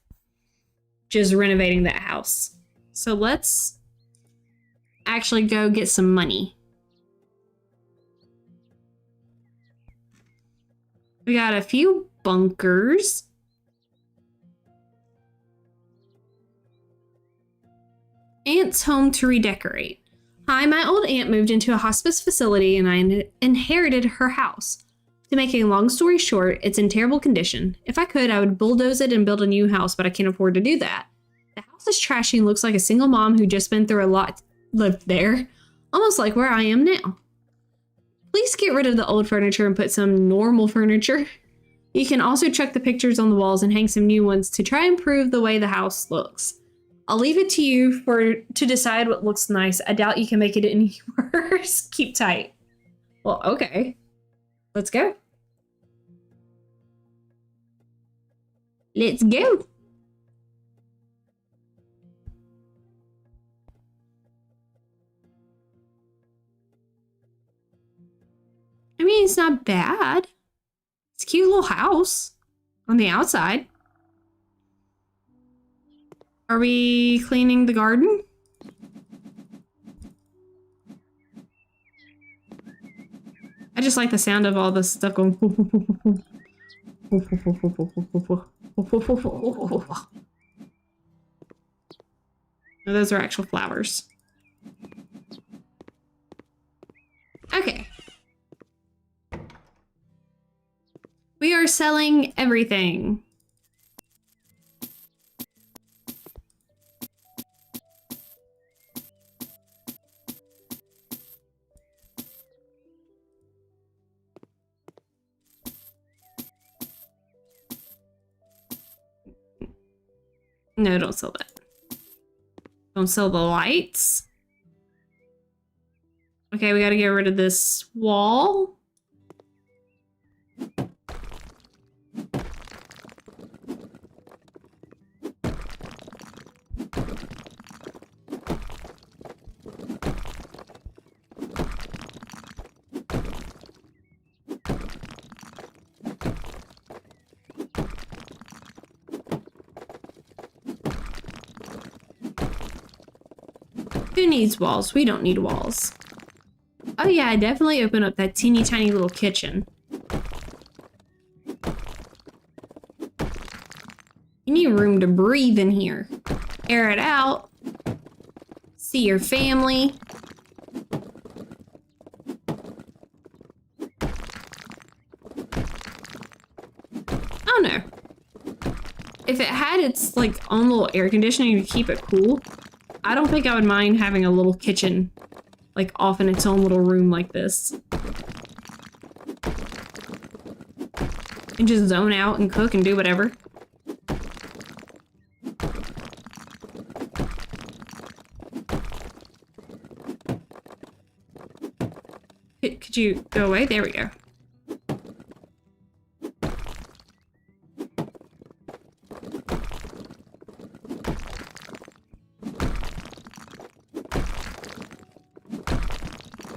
just renovating that house. So let's actually go get some money. We got a few bunkers. Aunt's home to redecorate. Hi, my old aunt moved into a hospice facility and I inherited her house. To make a long story short, it's in terrible condition. If I could, I would bulldoze it and build a new house, but I can't afford to do that. The house is trashy and looks like a single mom who just been through a lot lived there. Almost like where I am now. Please get rid of the old furniture and put some normal furniture. You can also chuck the pictures on the walls and hang some new ones to try and improve the way the house looks. I'll leave it to you to decide what looks nice. I doubt you can make it any worse. Keep tight. Well, okay. Let's go. Let's go. I mean, it's not bad. It's a cute little house on the outside. Are we cleaning the garden? I just like the sound of all this stuff going. No, those are actual flowers. Okay. We are selling everything. No, don't sell that. Don't sell the lights. Okay, we gotta get rid of this wall. Who needs walls? We don't need walls. Oh yeah, I definitely open up that teeny tiny little kitchen. You need room to breathe in here. Air it out. See your family. Oh no. If it had its like own little air conditioning to keep it cool, I don't think I would mind having a little kitchen, like, off in its own little room like this. And just zone out and cook and do whatever. Could you go away? There we go.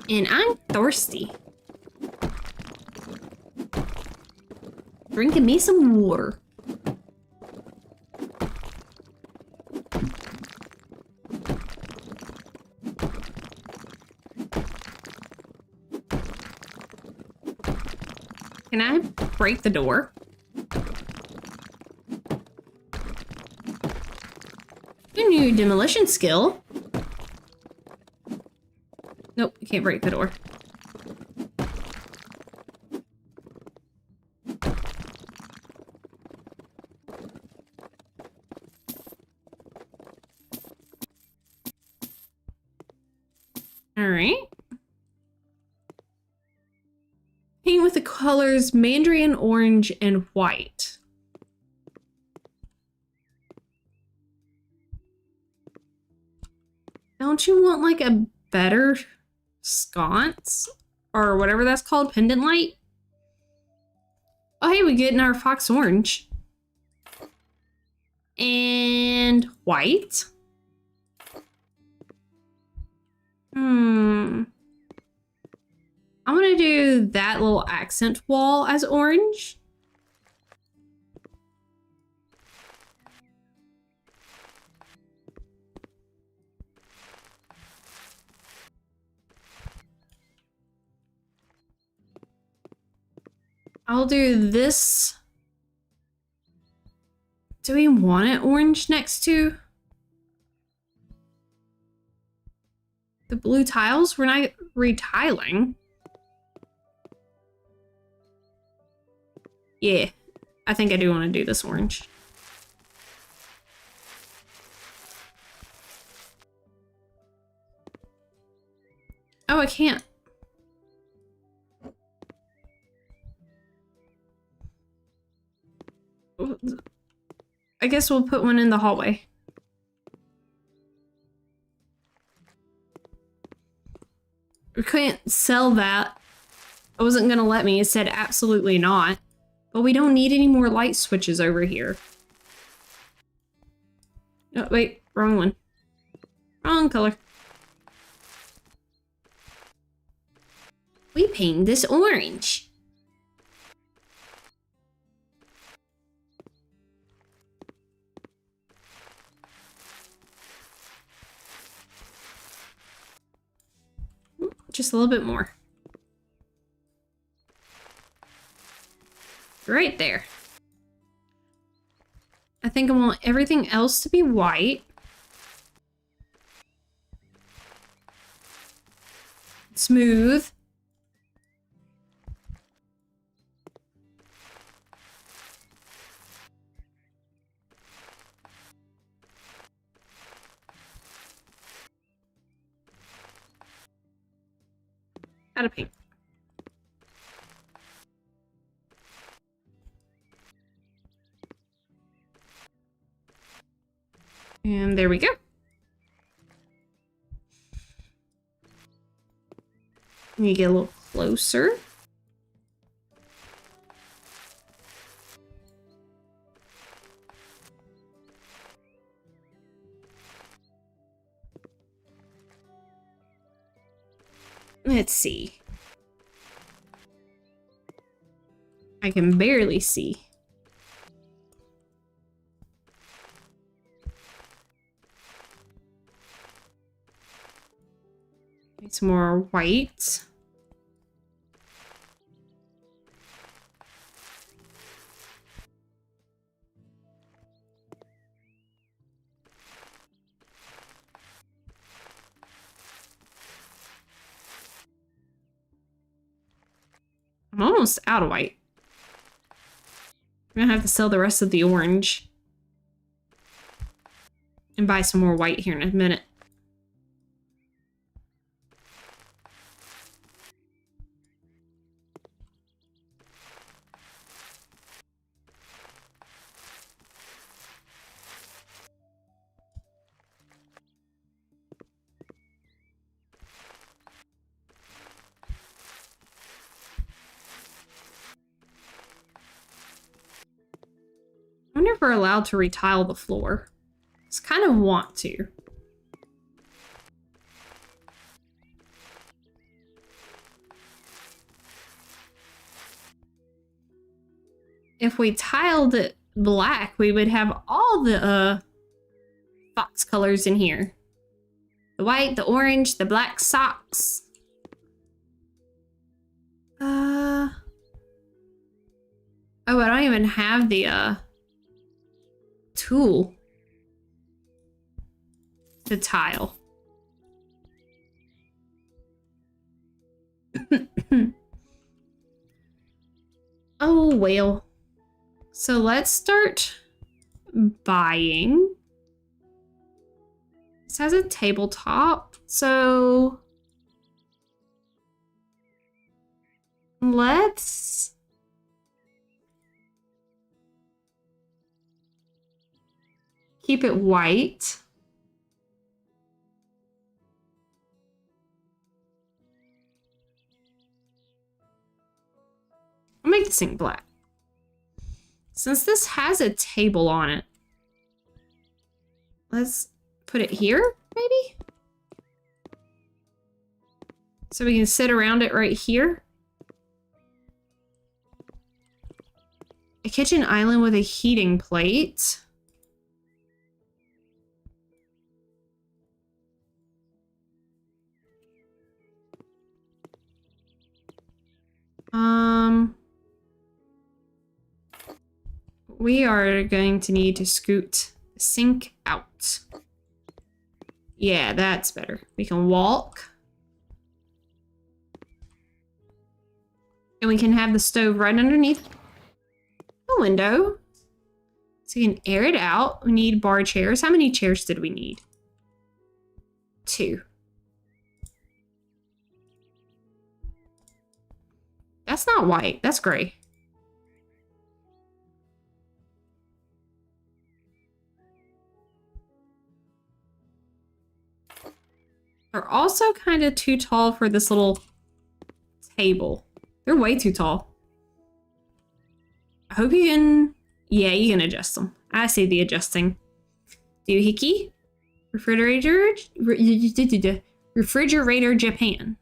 And I'm thirsty. Drinking me some water. Can I break the door? A new demolition skill. Nope, you can't break the door. All right. Paint with the colors mandarin orange and white. Don't you want like a better sconce or whatever that's called, pendant light? Oh hey, we get in our fox orange. And white. I'm gonna do that little accent wall as orange. I'll do this. Do we want it orange next to the blue tiles? We're not retiling. Yeah, I think I do want to do this orange. Oh, I can't. I guess we'll put one in the hallway. We couldn't sell that. It wasn't gonna let me. It said absolutely not. But we don't need any more light switches over here. Oh, wait, wrong one. Wrong color. We paint this orange. Just a little bit more. Right there. I think I want everything else to be white. Smooth. Out of paint. And there we go. And you get a little closer. Let's see. I can barely see. Need some more white. I'm almost out of white. I'm gonna have to sell the rest of the orange and buy some more white here in a minute. I wonder if we're allowed to retile the floor. Just kind of want to. If we tiled it black, we would have all the fox colors in here. The white, the orange, the black socks. Oh, I don't even have the tool to tile. Oh, well. So let's start buying. This has a tabletop, so let's keep it white. I'll make this thing black. Since this has a table on it, Let's put it here, maybe? So we can sit around it right here. A kitchen island with a heating plate. We are going to need to scoot the sink out. Yeah, that's better. We can walk. And we can have the stove right underneath the window. So you can air it out. We need bar chairs. How many chairs did we need? 2. That's not white. That's gray. They're also kind of too tall for this little table. They're way too tall. I hope you can... Yeah, you can adjust them. I see the adjusting. Doohickey. Refrigerator Japan.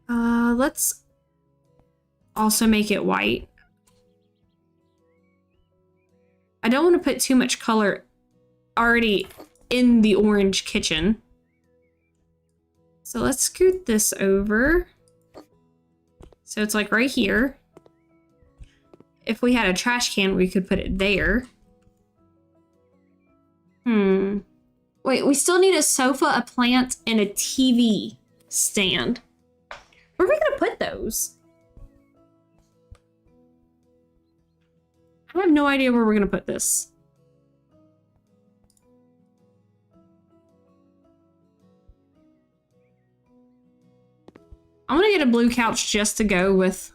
Let's also make it white. I don't want to put too much color already in the orange kitchen. So let's scoot this over. So it's like right here. If we had a trash can, we could put it there. Wait, we still need a sofa, a plant, and a TV stand. Where are we gonna put those? I have no idea where we're gonna put this. I'm gonna get a blue couch just to go with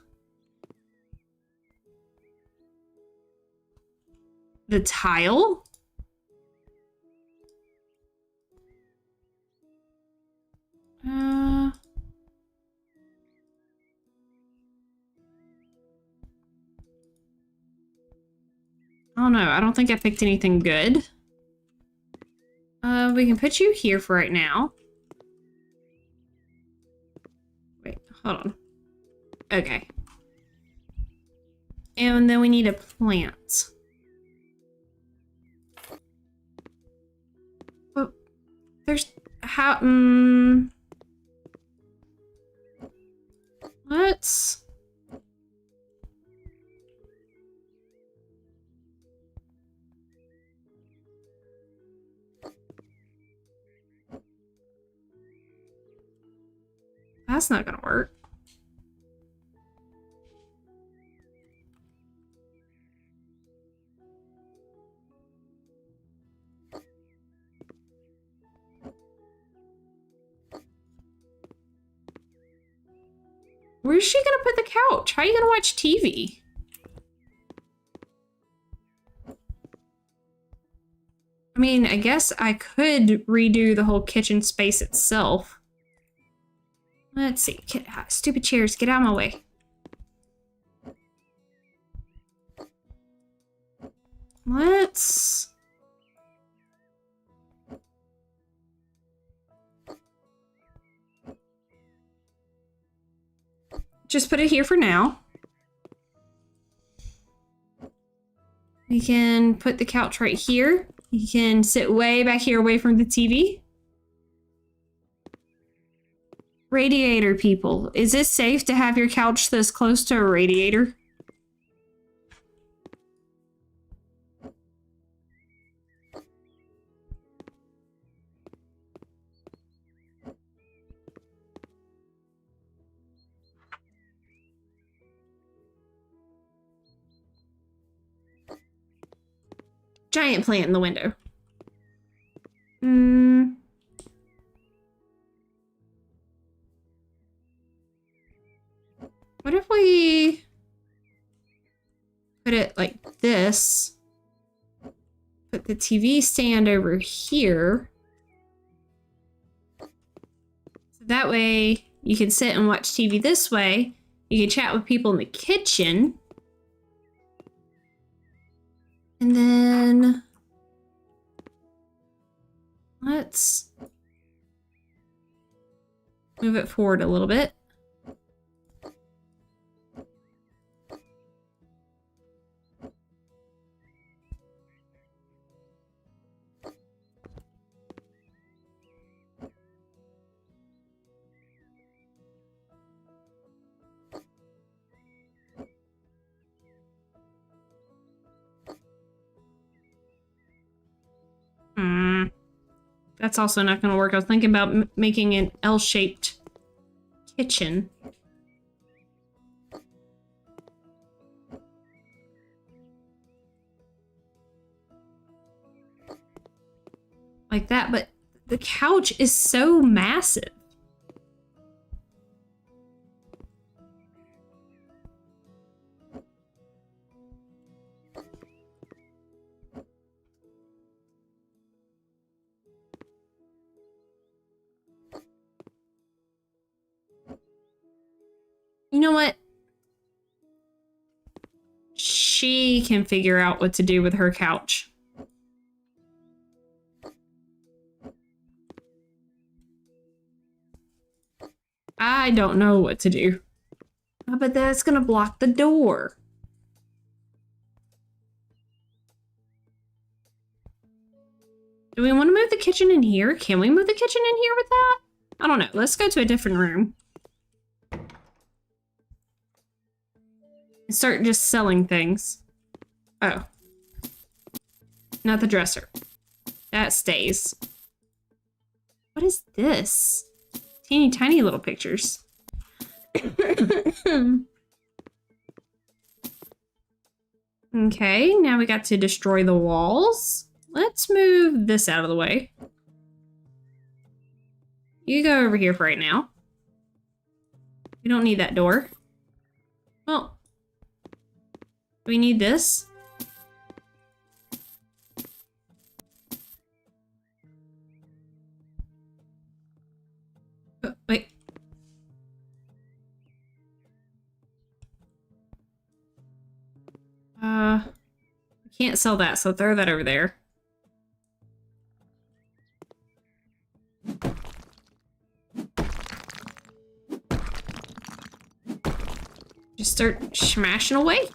the tile. I don't know. I don't think I picked anything good. We can put you here for right now. Wait, hold on. Okay. And then we need a plant. But there's how let's that's not gonna work. Where's she gonna put the couch? How are you gonna watch TV? I mean, I guess I could redo the whole kitchen space itself. Let's see. Stupid chairs, get out of my way. Let's... just put it here for now. We can put the couch right here. You can sit way back here away from the TV. Radiator people. Is it safe to have your couch this close to a radiator? Giant plant in the window. What if we put it like this? Put the TV stand over here. So that way you can sit and watch TV this way. You can chat with people in the kitchen. And then Move it forward a little bit. That's also not going to work. I was thinking about making an L-shaped kitchen. Like that, but the couch is so massive. You know what? She can figure out what to do with her couch. I don't know what to do. Oh, but that's gonna block the door. Do we want to move the kitchen in here? Can we move the kitchen in here with that? I don't know. Let's go to a different room. And start just selling things. Oh. Not the dresser. That stays. What is this? Teeny tiny little pictures. Okay, now we got to destroy the walls. Let's move this out of the way. You go over here for right now. We don't need that door. Well, do we need this? Oh, wait. We can't sell that, so throw that over there. Just start smashing away.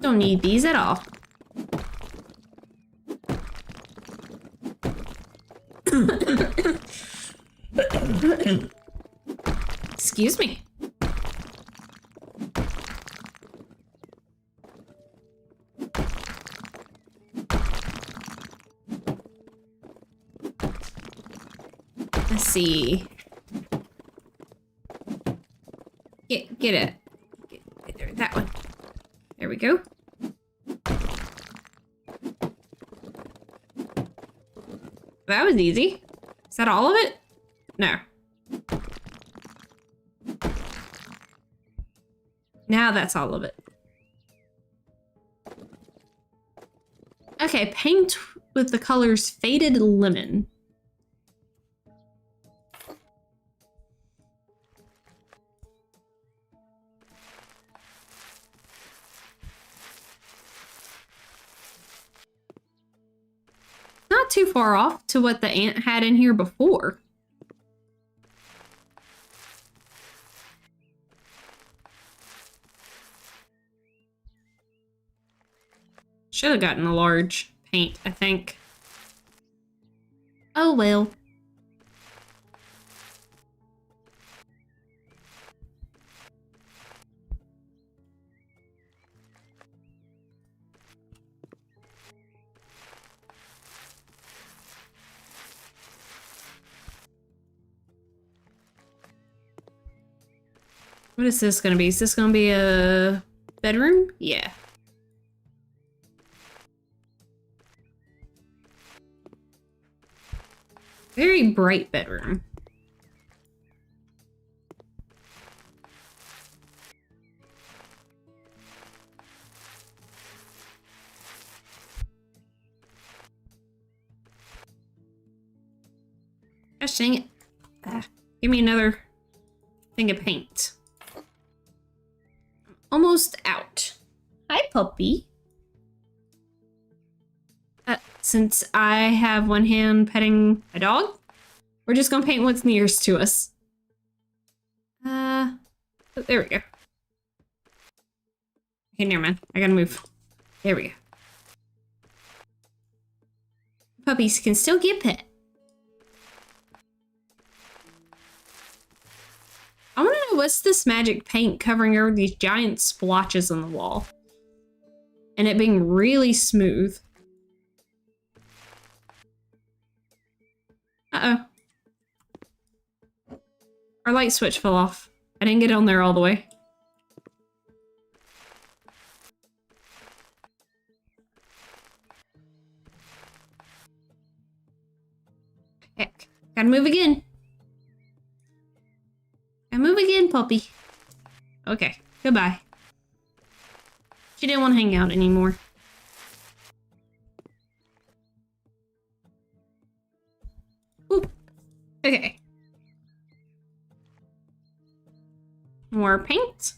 Don't need these at all. Excuse me. Let's see. Get it. Get there, that one. There we go. That was easy. Is that all of it? No. Now that's all of it. Okay, paint with the colors Faded Lemon. Not too far off to what the ant had in here before. Should have gotten a large paint, I think. Oh well. What is this gonna be? Is this gonna be a bedroom? Yeah. Very bright bedroom. Gosh dang it. Give me another thing of paint. Almost out. Hi, puppy. Since I have one hand petting a dog, we're just gonna paint what's nearest to us. Oh, there we go. Okay, never mind. I gotta move. There we go. Puppies can still get pet. I want to know what's this magic paint covering over these giant splotches on the wall. And it being really smooth. Uh-oh. Our light switch fell off. I didn't get on there all the way. Heck. Gotta move again. Gotta move again, puppy. Okay. Goodbye. She didn't want to hang out anymore. Oop. Okay. More paint.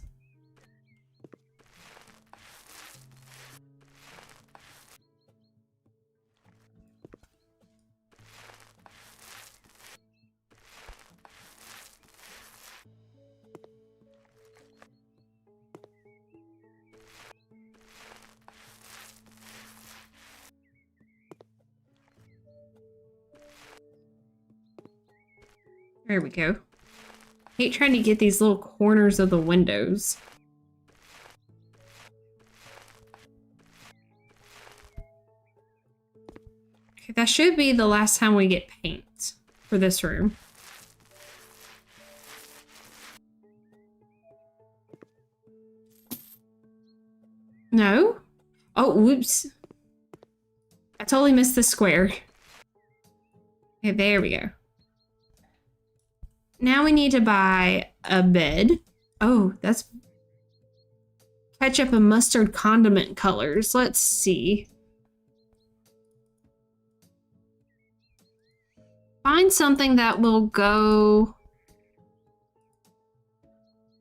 There we go. Hate trying to get these little corners of the windows. Okay, that should be the last time we get paint for this room. No? Oh, whoops. I totally missed the square. Okay, there we go. Now we need to buy a bed. Oh, that's ketchup and mustard condiment colors. Let's see. Find something that will go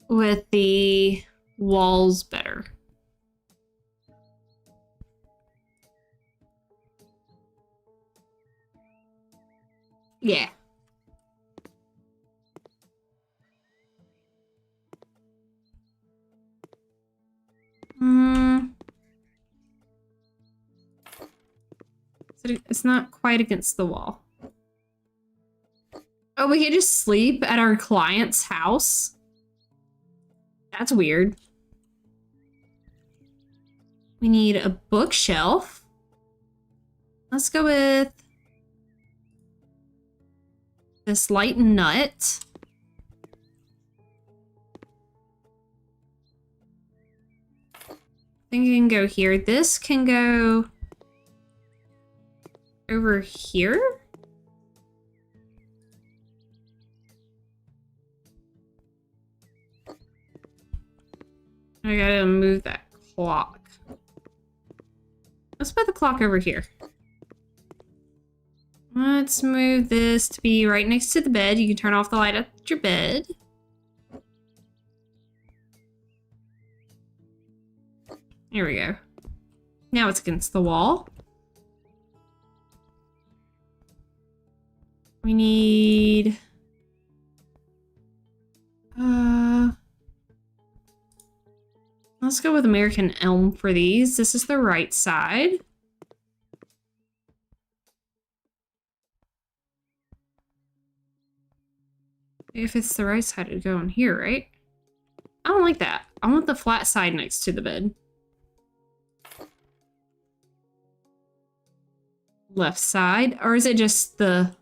with the walls better. Yeah. It's not quite against the wall. Oh, we can just sleep at our client's house? That's weird. We need a bookshelf. Let's go with this light nut. I think it can go here. This can go over here. I gotta move that clock. Let's put the clock over here. Let's move this to be right next to the bed. You can turn off the light at your bed. Here we go. Now it's against the wall. We need... let's go with American Elm for these. This is the right side. If it's the right side, it'd go in here, right? I don't like that. I want the flat side next to the bed. Left side, or is it just the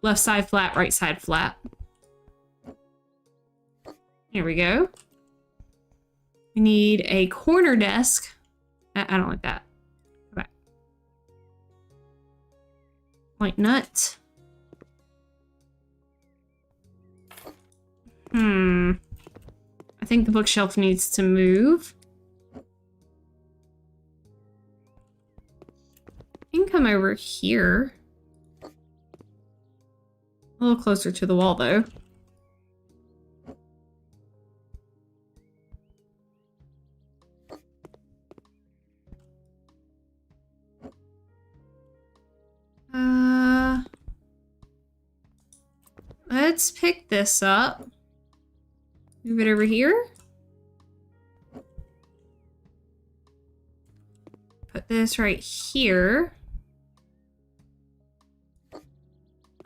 left side flat, right side flat? Here we go. We need a corner desk. I don't like that. Go back. Light nut. I think the bookshelf needs to move. You can come over here. A little closer to the wall, though. Let's pick this up. Move it over here. Put this right here.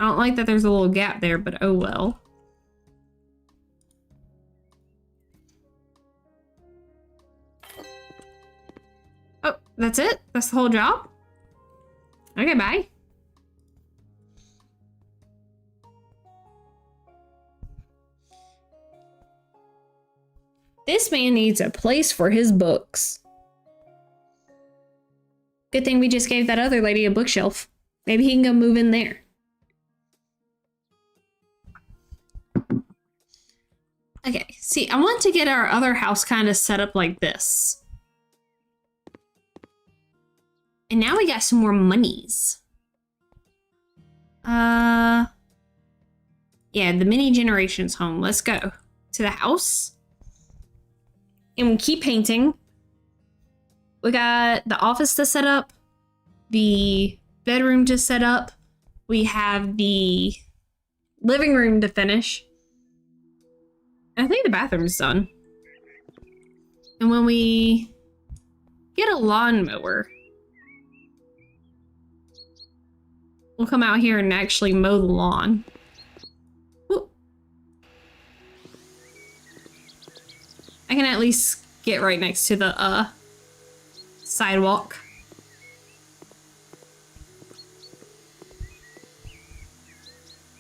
I don't like that there's a little gap there, but oh well. Oh, that's it? That's the whole job? Okay, bye. This man needs a place for his books. Good thing we just gave that other lady a bookshelf. Maybe he can go move in there. Okay, see, I want to get our other house kind of set up like this. And now we got some more monies. Yeah, the mini generations home. Let's go to the house. And we keep painting. We got the office to set up, the bedroom to set up. We have the living room to finish. I think the bathroom's done. And when we get a lawnmower, we'll come out here and actually mow the lawn. Whoop. I can at least get right next to the sidewalk.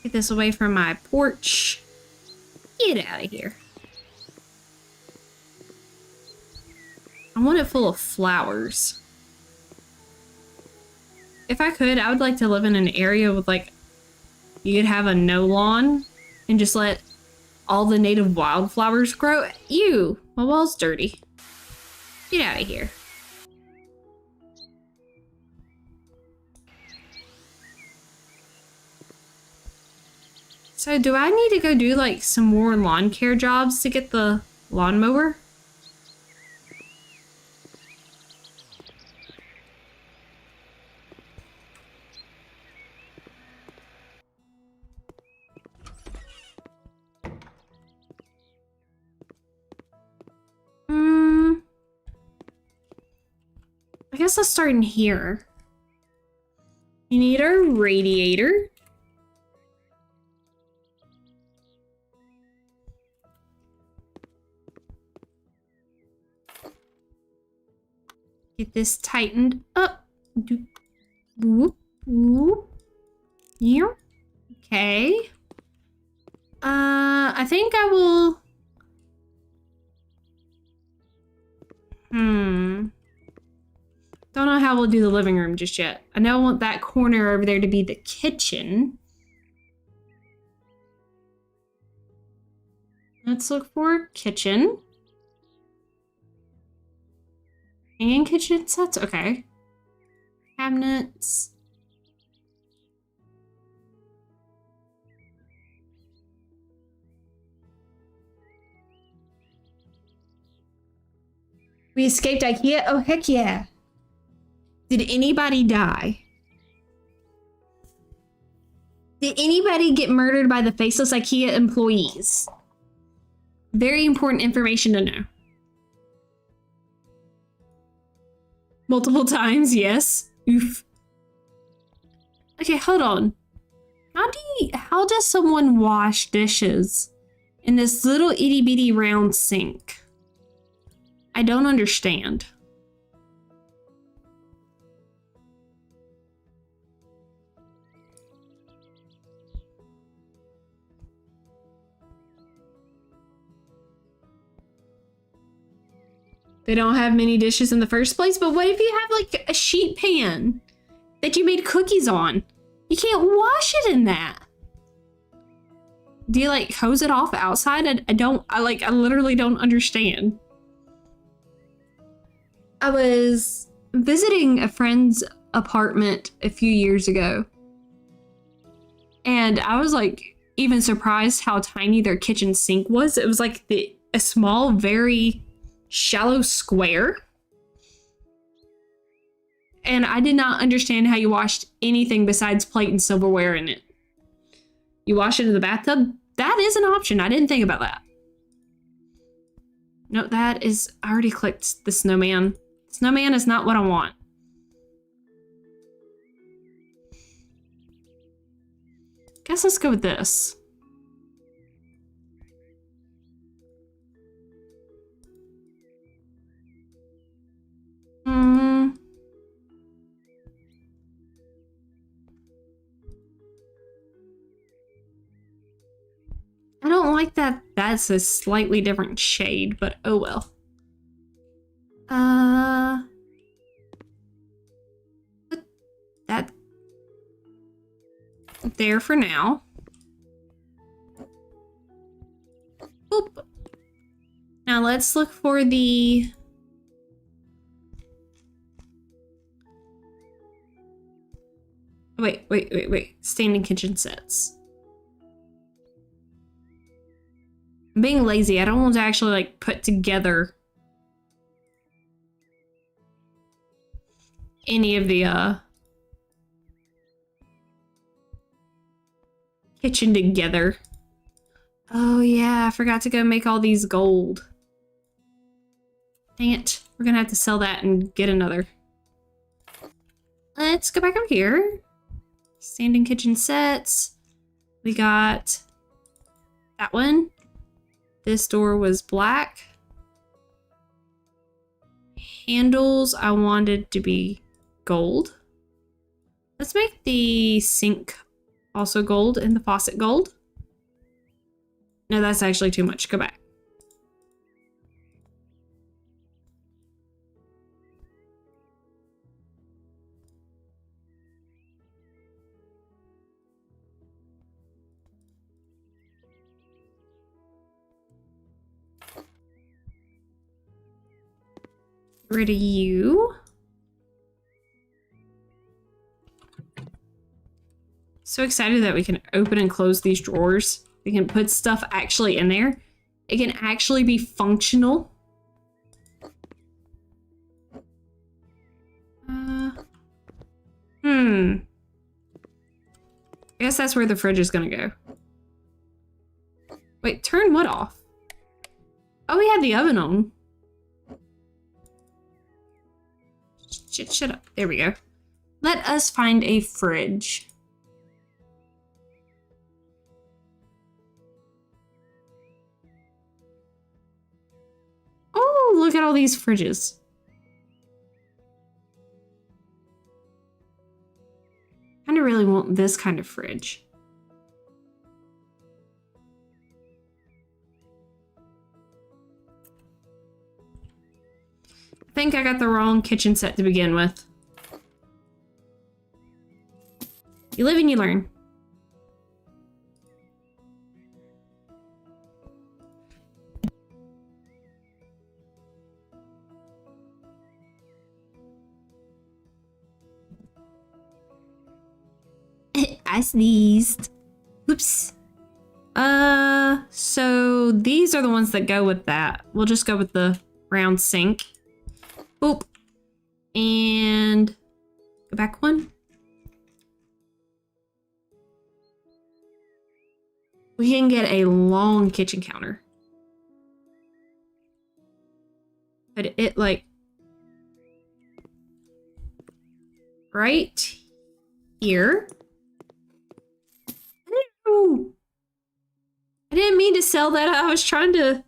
Get this away from my porch. Get out of here. I want it full of flowers. If I could, I would like to live in an area with like, you could have a no lawn and just let all the native wildflowers grow. Ew, my wall's dirty. Get out of here. So do I need to go do like some more lawn care jobs to get the lawnmower? I guess let's start in here. You need a radiator. Get this tightened up. Whoop, whoop. Here. Okay. I think I will. Don't know how we'll do the living room just yet. I know I want that corner over there to be the kitchen. Let's look for kitchen. And kitchen sets, okay. Cabinets. We escaped IKEA? Oh, heck yeah. Did anybody die? Did anybody get murdered by the faceless IKEA employees? Very important information to know. Multiple times, yes. Oof. Okay, hold on. How does someone wash dishes in this little itty bitty round sink? I don't understand. They don't have many dishes in the first place, but what if you have like a sheet pan that you made cookies on? You can't wash it in that. Do you like hose it off outside? I literally don't understand. I was visiting a friend's apartment a few years ago, and I was like even surprised how tiny their kitchen sink was. It was like a small, very shallow square. and I did not understand how you washed anything besides plate and silverware in it. You wash it in the bathtub? That is an option. I didn't think about that. No, that is... I already clicked the snowman. Snowman is not what I want. Guess let's go with this. I don't like that that's a slightly different shade, but oh well. Put that there for now. Boop. Now let's look for the... Wait. Standing kitchen sets. I'm being lazy. I don't want to actually like put together any of the kitchen together. Oh yeah, I forgot to go make all these gold. Dang it. We're gonna have to sell that and get another. Let's go back over here. Standing kitchen sets. We got that one. This door was black. Handles I wanted to be gold. Let's make the sink also gold and the faucet gold. No, that's actually too much. Go back. Rid of you. So excited that we can open and close these drawers. We can put stuff actually in there. It can actually be functional. I guess that's where the fridge is gonna go. Wait, turn what off? Oh, we had the oven on. Shut up. There we go. Let us find a fridge. Oh, look at all these fridges. I kind of really want this kind of fridge. I think I got the wrong kitchen set to begin with. You live and you learn. I sneezed. Oops. So these are the ones that go with that. We'll just go with the round sink. Boop. And go back one. We can get a long kitchen counter. But it like right here. I didn't mean to sell that. I was trying to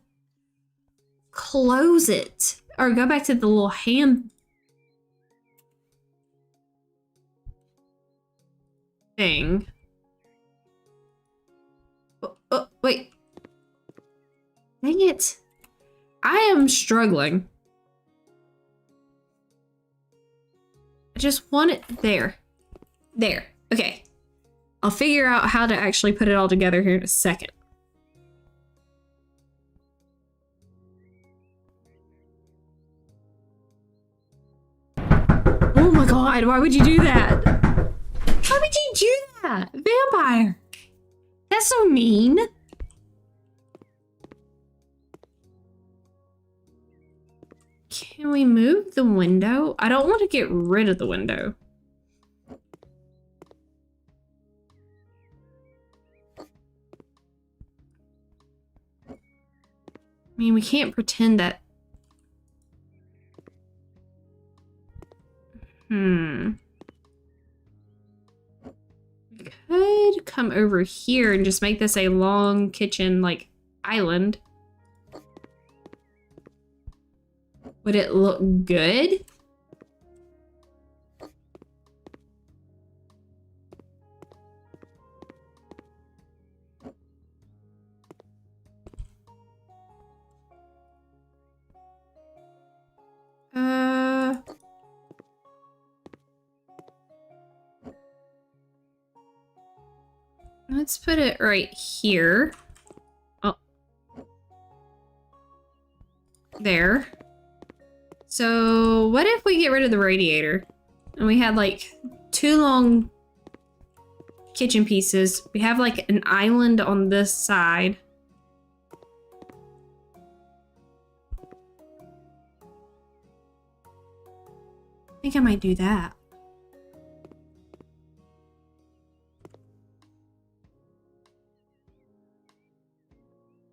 close it. Or go back to the little hand thing. Oh, wait. Dang it. I am struggling. I just want it there. There. Okay. I'll figure out how to actually put it all together here in a second. Oh my god, why would you do that? Why would you do that? Vampire! That's so mean. can we move the window? I don't want to get rid of the window. I mean, we can't pretend that... We could come over here and just make this a long kitchen, like, island. Would it look good? Let's put it right here. Oh. There. So, what if we get rid of the radiator? And we had, like, 2 long kitchen pieces. We have, like, an island on this side. I think I might do that.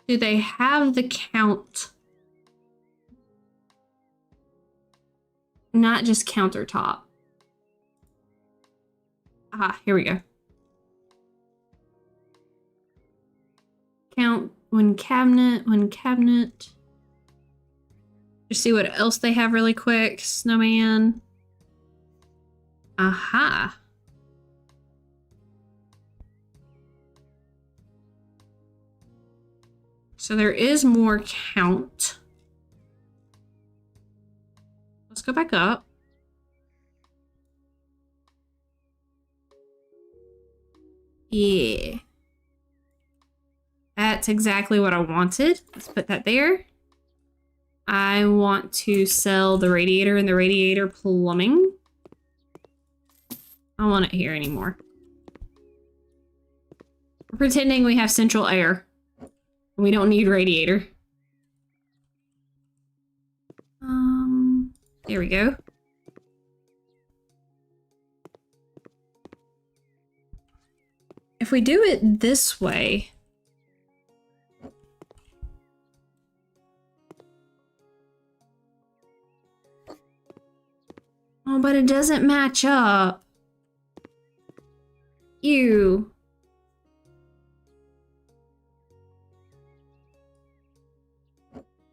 Do they have the count? Not just countertop. Ah, here we go. Count one cabinet, one cabinet. Just see what else they have really quick. Snowman. Aha. So there is more count. Let's go back up. Yeah. That's exactly what I wanted. Let's put that there. I want to sell the radiator and the radiator plumbing. I don't want it here anymore. We're pretending we have central air. We don't need radiator. There we go. If we do it this way... Oh, but it doesn't match up. Ew.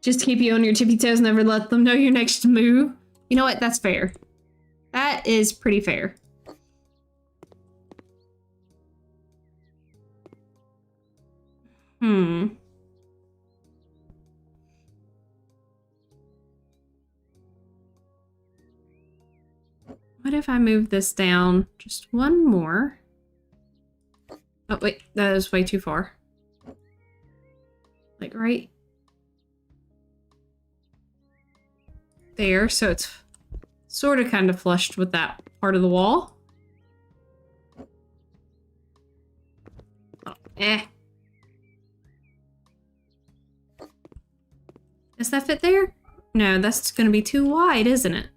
Just keep you on your tippy toes, never let them know your next move. You know what? That's fair. That is pretty fair. What if I move this down just one more? Oh, wait, that is way too far. Like right there, so it's sort of kind of flushed with that part of the wall. Oh, Does that fit there? No, that's gonna be too wide, isn't it?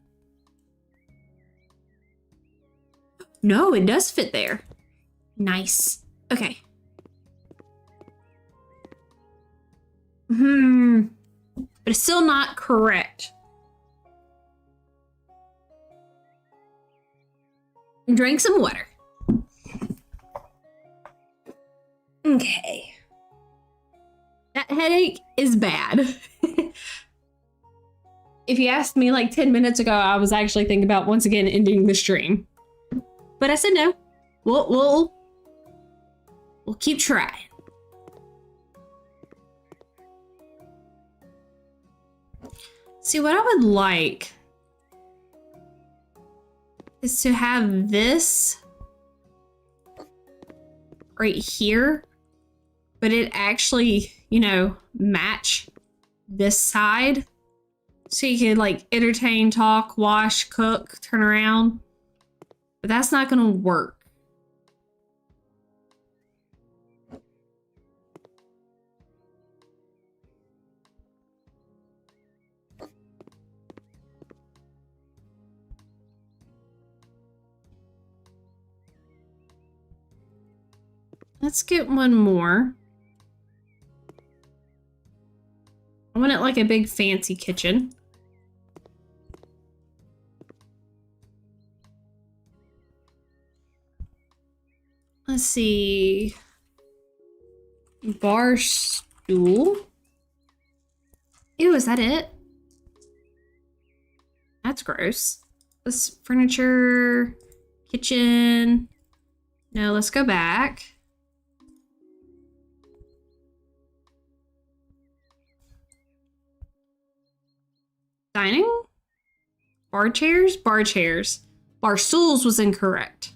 No, it does fit there. Nice. Okay. But it's still not correct. Drink some water. Okay. That headache is bad. If you asked me like 10 minutes ago, I was actually thinking about once again ending the stream. But I said no. We'll keep trying. See, what I would like is to have this right here, but it actually, you know, match this side. So you could like entertain, talk, wash, cook, turn around. But that's not gonna work. Let's get one more. I want it like a big fancy kitchen. Let's see. Bar stool. Ew, is that it? That's gross. This furniture, kitchen. No, let's go back. Dining? Bar chairs? Bar chairs. Bar stools was incorrect.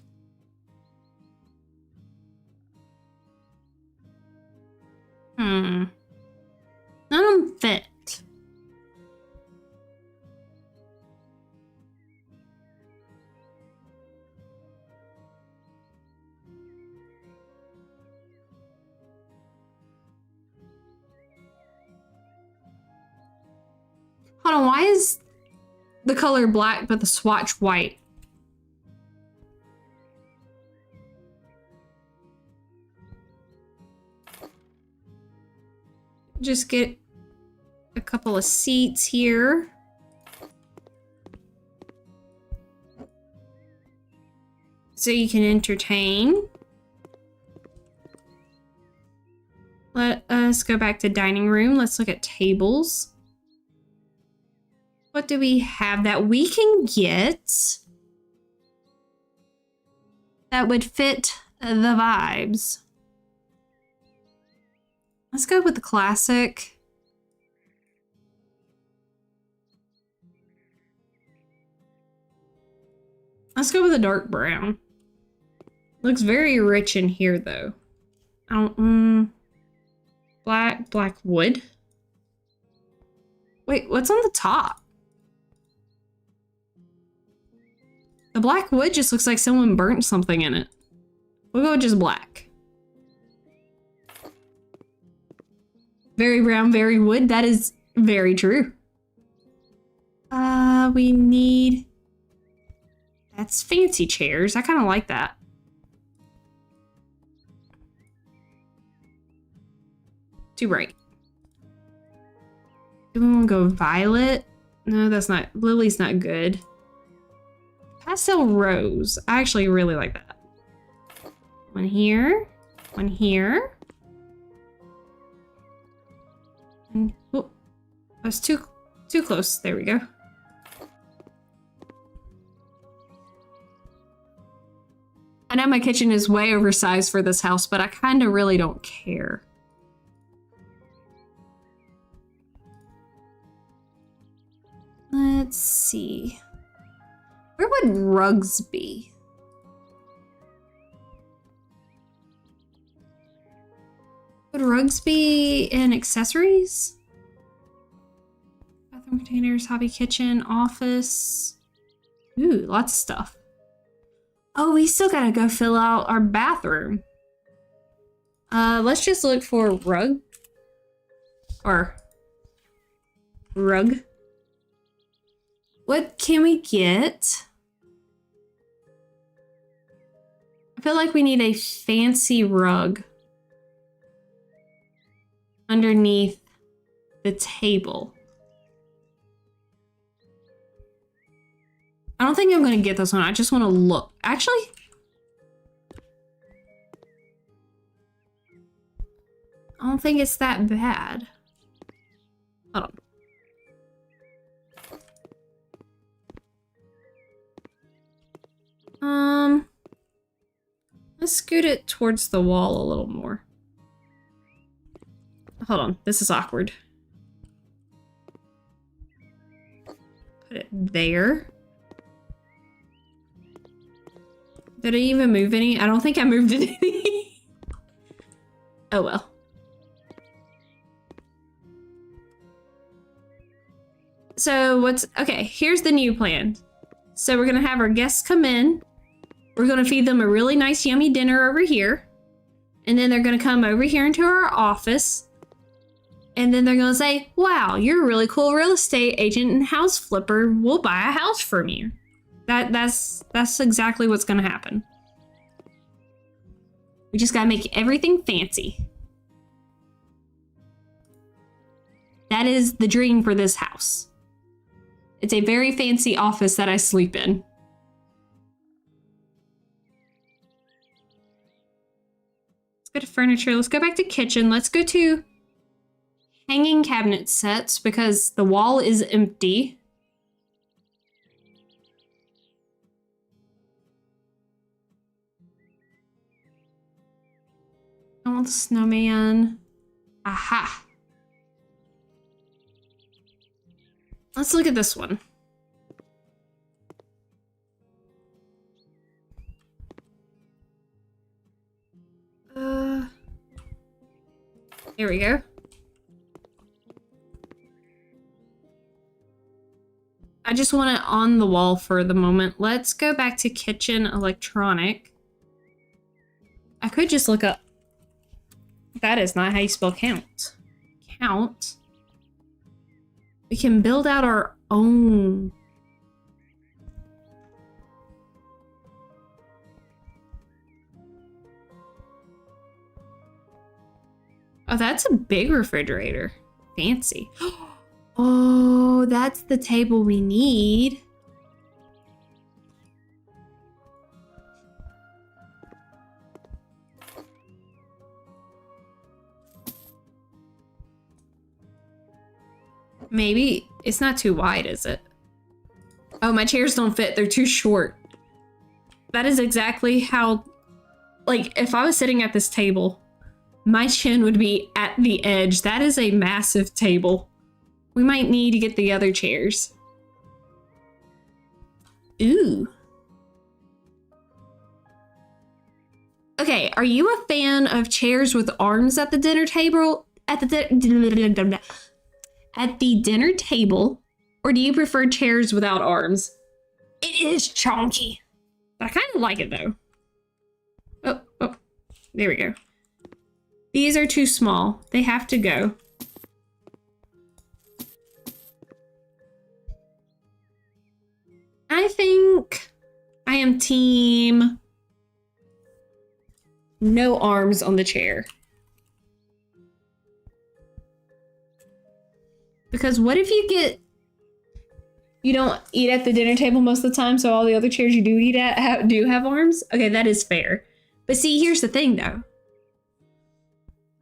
None of them fit. Hold on, why is the color black but the swatch white? Just get a couple of seats here. So you can entertain. Let us go back to dining room. Let's look at tables. What do we have that we can get that would fit the vibes? Let's go with the classic. Let's go with a dark brown. Looks very rich in here though. I don't, black wood. Wait, what's on the top? The black wood just looks like someone burnt something in it. We'll go with just black. Very brown, very wood. That is very true. We need... That's fancy chairs. I kind of like that. Too bright. Do we want to go violet? No, that's not... Lily's not good. Pastel rose. I actually really like that. One here. One here. And, oh, I was too close. There we go. I know my kitchen is way oversized for this house, but I kind of really don't care. Let's see. Where would rugs be? Would rugs be in accessories? Bathroom containers, hobby kitchen, office. Ooh, lots of stuff. Oh, we still gotta go fill out our bathroom. Let's just look for rug. Or rug. What can we get? I feel like we need a fancy rug underneath the table. I don't think I'm gonna get this one. I just want to look. Actually, I don't think it's that bad. Hold on. Let's scoot it towards the wall a little more. Hold on, this is awkward. Put it there. Did I even move any? I don't think I moved any. Oh well. So okay, here's the new plan. So we're gonna have our guests come in. We're gonna feed them a really nice yummy dinner over here. And then they're gonna come over here into our office. And then they're gonna say, wow, you're a really cool real estate agent and house flipper. We'll buy a house from you. That's exactly what's gonna happen. We just gotta make everything fancy. That is the dream for this house. It's a very fancy office that I sleep in. Let's go to furniture. Let's go back to kitchen. Let's go to hanging cabinet sets because the wall is empty. I want the snowman. Aha. Let's look at this one. Here we go. I just want it on the wall for the moment. Let's go back to kitchen electronic. I could just look up. That is not how you spell count. Count. We can build out our own. Oh, that's a big refrigerator. Fancy. Oh, that's the table we need. Maybe it's not too wide, is it? Oh, my chairs don't fit. They're too short. That is exactly how, like, if I was sitting at this table, my chin would be at the edge. That is a massive table. We might need to get the other chairs. Ooh. Okay, are you a fan of chairs with arms at the dinner table? At the dinner table, or do you prefer chairs without arms? It is chonky, but I kind of like it though. Oh, there we go. These are too small. They have to go. I think I am team no arms on the chair. Because what if you don't eat at the dinner table most of the time, so all the other chairs you do eat at do have arms? Okay, that is fair. But see, here's the thing though.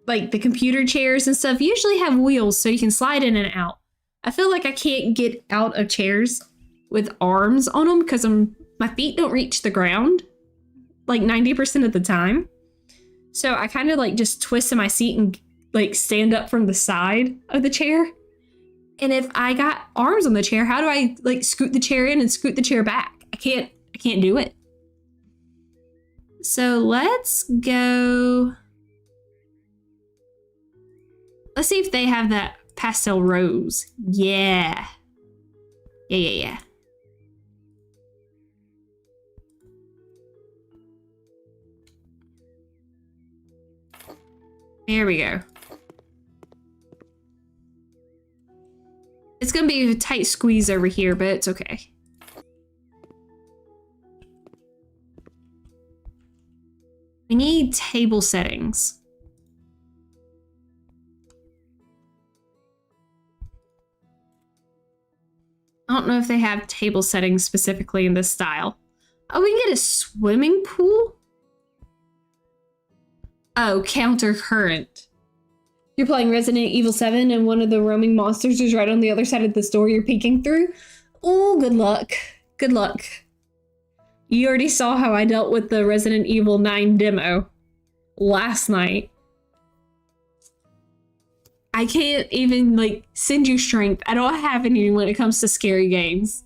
Like the computer chairs and stuff usually have wheels so you can slide in and out. I feel like I can't get out of chairs with arms on them because my feet don't reach the ground like 90% of the time. So I kind of like just twist in my seat and like stand up from the side of the chair. And if I got arms on the chair, how do I like scoot the chair in and scoot the chair back? I can't do it. So let's go. Let's see if they have that pastel rose. Yeah. Yeah. There we go. It's gonna be a tight squeeze over here, but it's okay. We need table settings. I don't know if they have table settings specifically in this style. Oh, we can get a swimming pool? Oh, counter current. You're playing Resident Evil 7 and one of the roaming monsters is right on the other side of this door you're peeking through? Oh, good luck. Good luck. You already saw how I dealt with the Resident Evil 9 demo last night. I can't even, like, send you strength. I don't have any when it comes to scary games.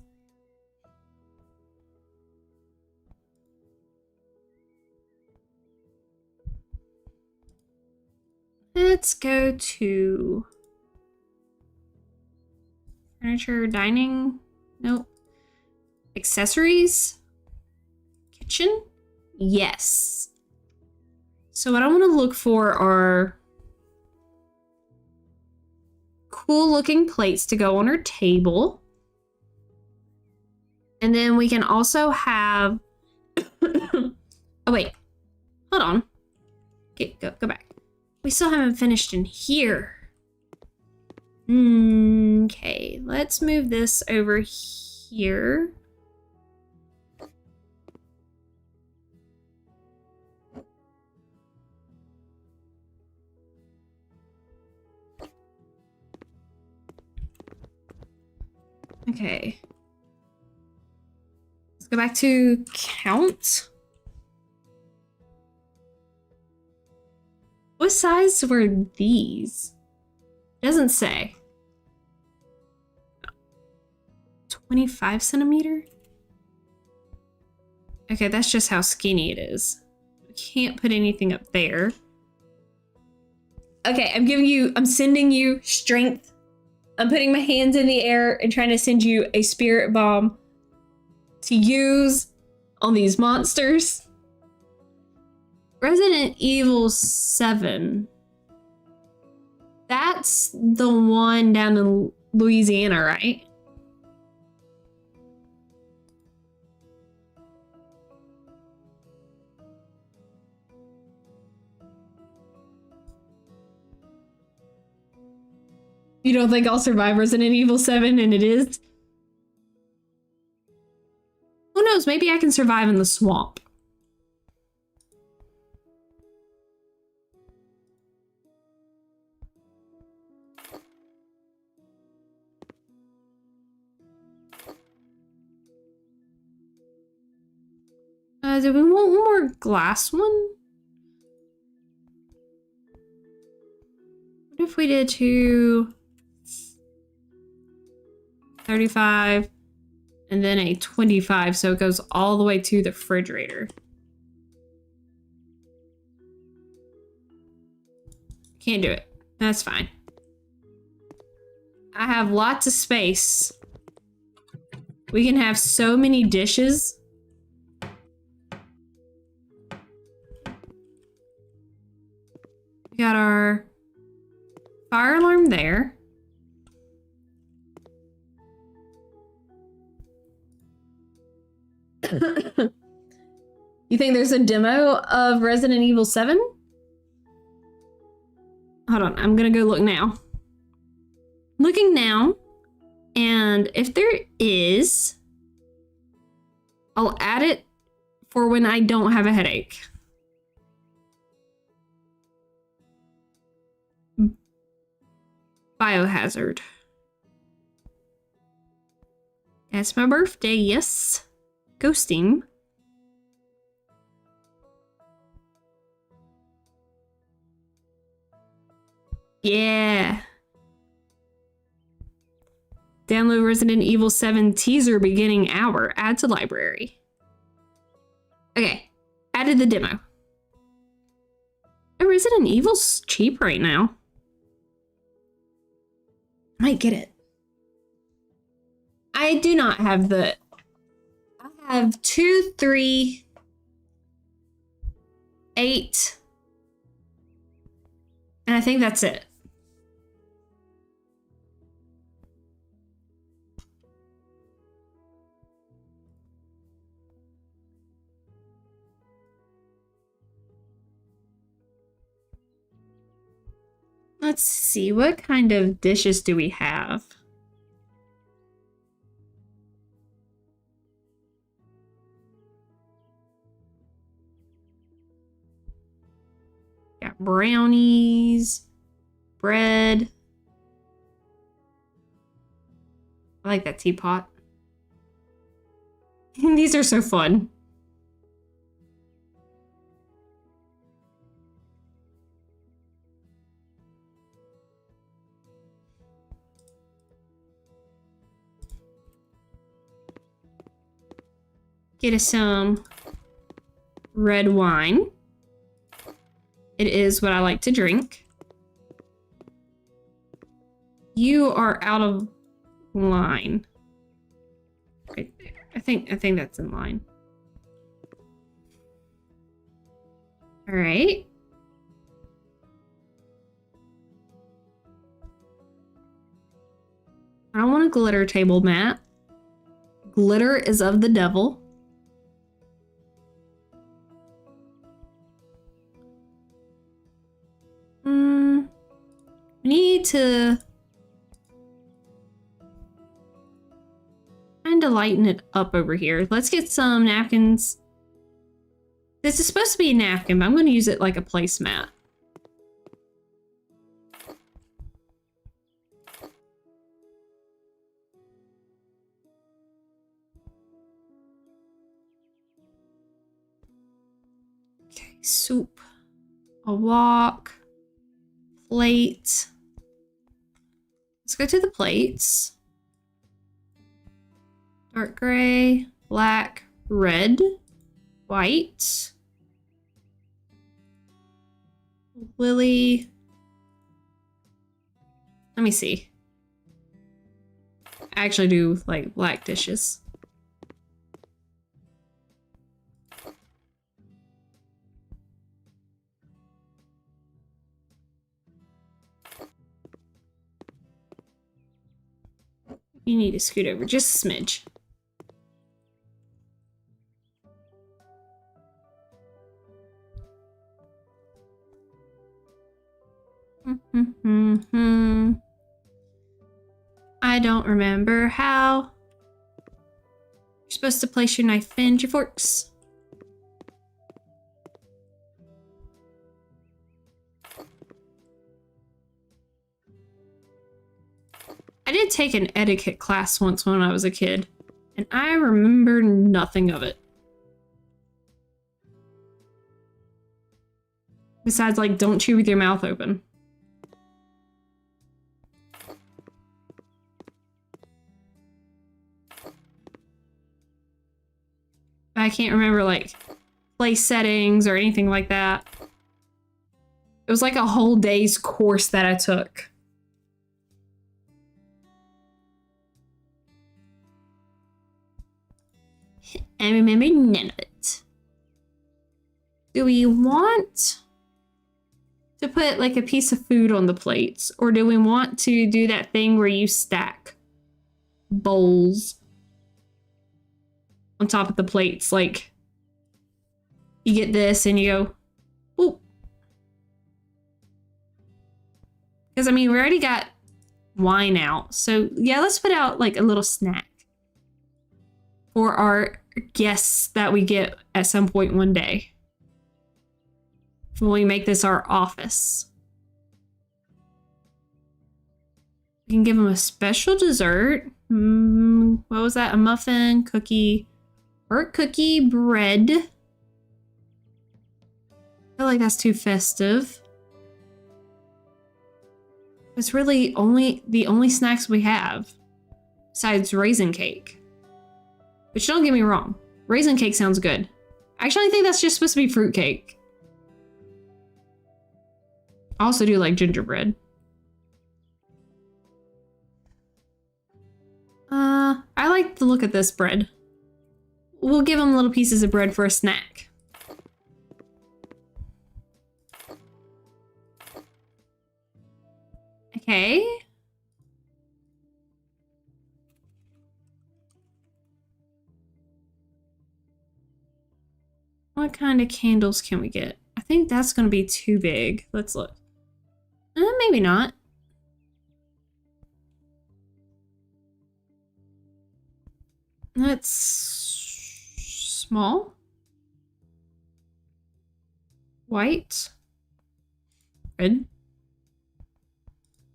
Let's go to furniture, dining. Nope. Accessories. Kitchen. Yes. So what I want to look for are cool looking plates to go on our table. And then we can also have, oh wait, hold on. Go back. We still haven't finished in here. Okay, let's move this over here. Okay. Let's go back to count. What size were these? Doesn't say. 25 centimeter? Okay, that's just how skinny it is. We can't put anything up there. Okay, I'm sending you strength. I'm putting my hands in the air and trying to send you a spirit bomb to use on these monsters. Resident Evil 7. That's the one down in Louisiana, right? You don't think I'll survive Resident Evil 7 and it is? Who knows? Maybe I can survive in the swamp. Do we want one more glass one? What if we did 35 and then a 25 so it goes all the way to the refrigerator? Can't do it. That's fine. I have lots of space. We can have so many dishes. We got our fire alarm there. You think there's a demo of Resident Evil 7? Hold on, I'm gonna go look now. Looking now, and if there is, I'll add it for when I don't have a headache. Biohazard. That's my birthday, yes. Ghosting. Yeah. Download Resident Evil 7 teaser beginning hour. Add to library. Okay. Added the demo. Oh, Resident Evil's cheap right now. Might get it. I do not have the... I have 2, 3, 8, and I think that's it. Let's see, what kind of dishes do we have? Got brownies, bread. I like that teapot. These are so fun. Get us some red wine. It is what I like to drink. You are out of line. I think that's in line. All right. I don't want a glitter table mat. Glitter is of the devil. to lighten it up over here. Let's get some napkins. This is supposed to be a napkin, but I'm going to use it like a placemat. Okay, soup, a wok, plate. Let's go to the plates. Dark gray, black, red, white, lily. Let me see. I actually do like black dishes. You need to scoot over just a smidge. I don't remember how. You're supposed to place your knife and your forks. I did take an etiquette class once when I was a kid, and I remember nothing of it. Besides, like, don't chew with your mouth open. I can't remember, like, place settings or anything like that. It was like a whole day's course that I took. I remember none of it. Do we want to put like a piece of food on the plates? Or do we want to do that thing where you stack bowls on top of the plates? Like, you get this and you go, ooh. Because, I mean, we already got wine out. So, yeah, let's put out like a little snack for our guests that we get at some point one day. When we make this our office. We can give them a special dessert. What was that? A muffin, cookie, or cookie, bread. I feel like that's too festive. It's really the only snacks we have besides raisin cake. Which, don't get me wrong, raisin cake sounds good. Actually, I think that's just supposed to be fruit cake. I also do like gingerbread. I like the look of this bread. We'll give them little pieces of bread for a snack. Okay. What kind of candles can we get? I think that's going to be too big. Let's look. Maybe not. That's small. White. Red.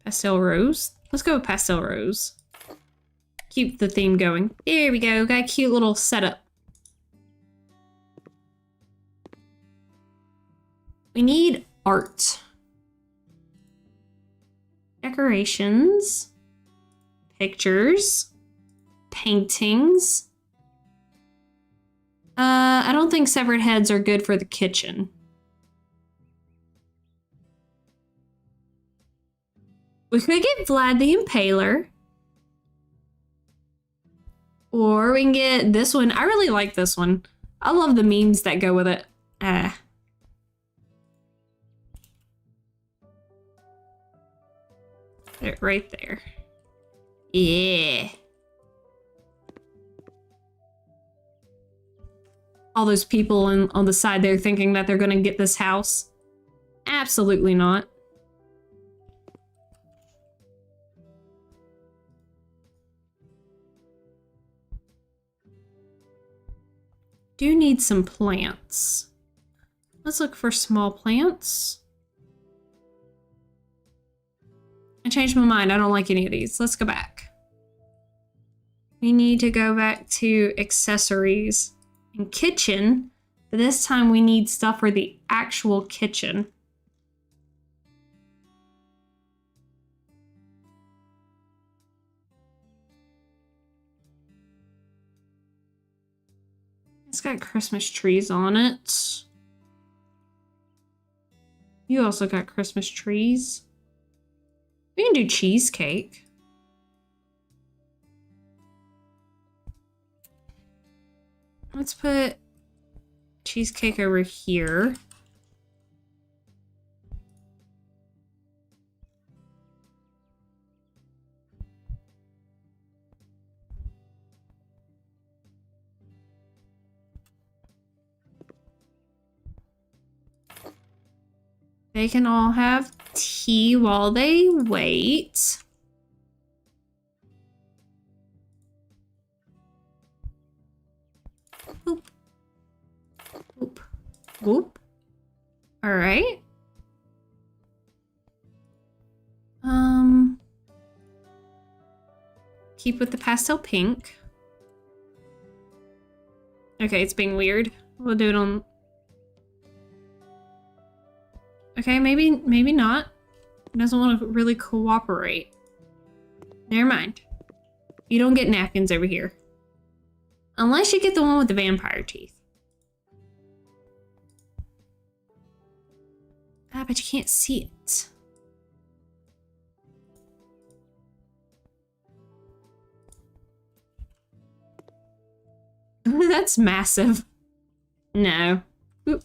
Pastel rose. Let's go with pastel rose. Keep the theme going. There we go. Got a cute little setup. We need art. Decorations. Pictures. Paintings. I don't think severed heads are good for the kitchen. We could get Vlad the Impaler. Or we can get this one. I really like this one. I love the memes that go with it. Put it right there. Yeah. All those people on the side there thinking that they're gonna get this house. Absolutely not. Do need some plants. Let's look for small plants. I changed my mind. I don't like any of these. Let's go back. We need to go back to accessories and kitchen. But this time we need stuff for the actual kitchen. It's got Christmas trees on it. You also got Christmas trees. We can do cheesecake. Let's put cheesecake over here. They can all have tea while they wait. Boop. Boop. Boop. All right. Keep with the pastel pink. Okay, it's being weird. We'll do it on... Okay, maybe not. It doesn't want to really cooperate. Never mind. You don't get napkins over here. Unless you get the one with the vampire teeth. Ah, but you can't see it. That's massive. No. Oop.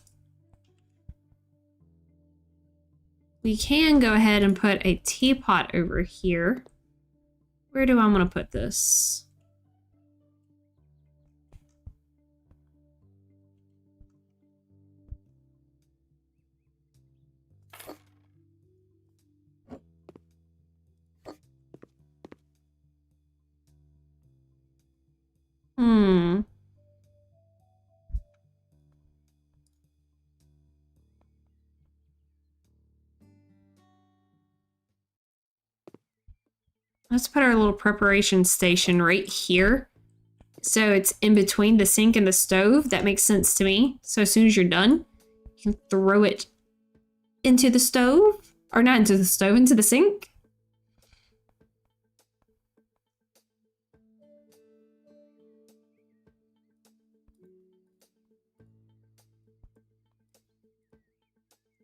We can go ahead and put a teapot over here. Where do I want to put this? Let's put our little preparation station right here. So it's in between the sink and the stove. That makes sense to me. So as soon as you're done, you can throw it into the stove. Or not into the stove, into the sink.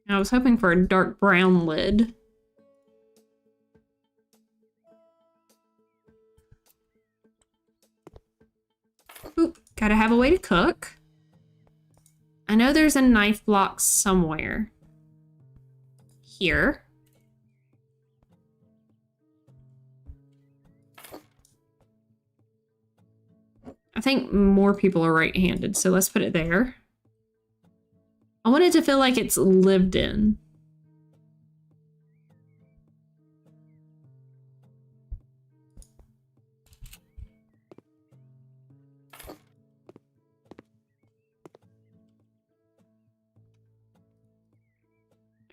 I was hoping for a dark brown lid. Oop, gotta have a way to cook. I know there's a knife block somewhere. Here. I think more people are right-handed, so let's put it there. I want it to feel like it's lived in.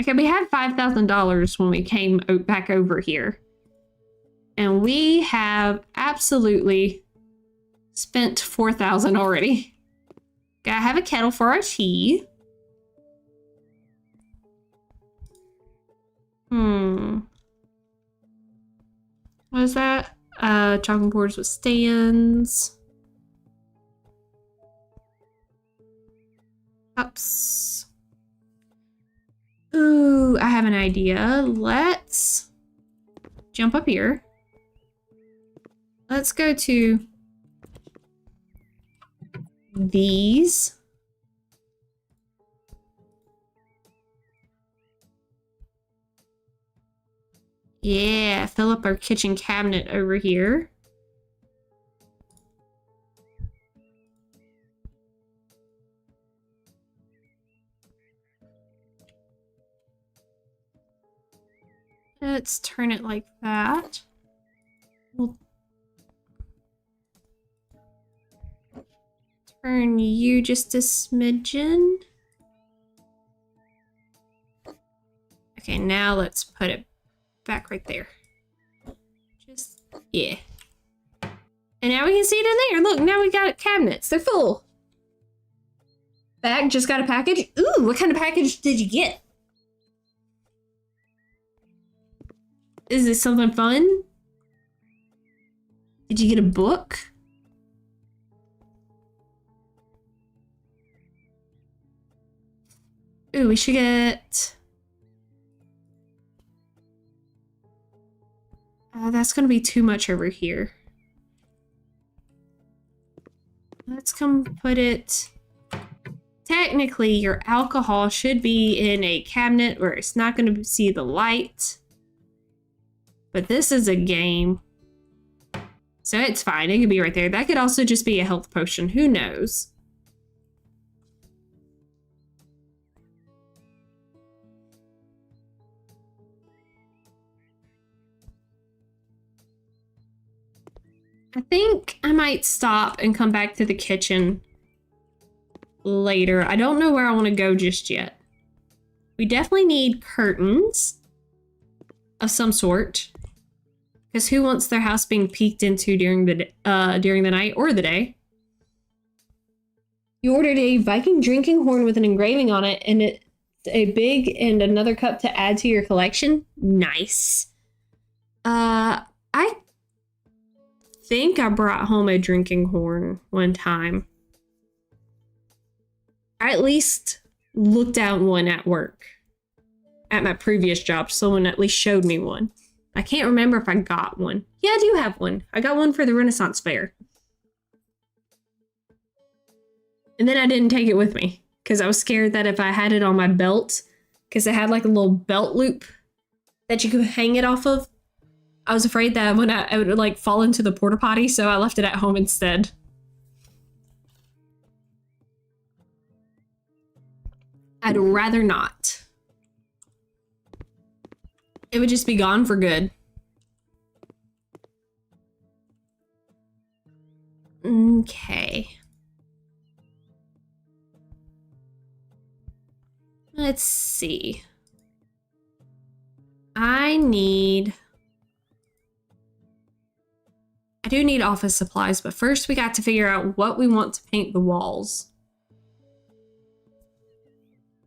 Okay, we had $5,000 when we came back over here. And we have absolutely spent $4,000 already. Gotta have a kettle for our tea. What is that? Chopping boards with stands. Cups. Ooh, I have an idea. Let's jump up here. Let's go to these. Yeah, fill up our kitchen cabinet over here. Let's turn it like that. We'll Turn you just a smidgen. Okay, now let's put it back right there. Just, yeah. And now we can see it in there. Look, now we got cabinets. They're full. Bag just got a package. Ooh, what kind of package did you get? Is this something fun? Did you get a book? Ooh, we should get... that's gonna be too much over here. Let's come put it... Technically, your alcohol should be in a cabinet where it's not gonna see the light. But this is a game. So it's fine, it could be right there. That could also just be a health potion, who knows? I think I might stop and come back to the kitchen later. I don't know where I want to go just yet. We definitely need curtains of some sort. Because who wants their house being peeked into during the night or the day? You ordered a Viking drinking horn with an engraving on it and a big and another cup to add to your collection. Nice. I think I brought home a drinking horn one time. I at least looked at one at work. At my previous job, someone at least showed me one. I can't remember if I got one. Yeah, I do have one. I got one for the Renaissance Fair. And then I didn't take it with me because I was scared that if I had it on my belt, because it had like a little belt loop that you could hang it off of, I was afraid that when I would like fall into the porta potty, so I left it at home instead. I'd rather not. It would just be gone for good. Okay. Let's see. I do need office supplies, but first we got to figure out what we want to paint the walls.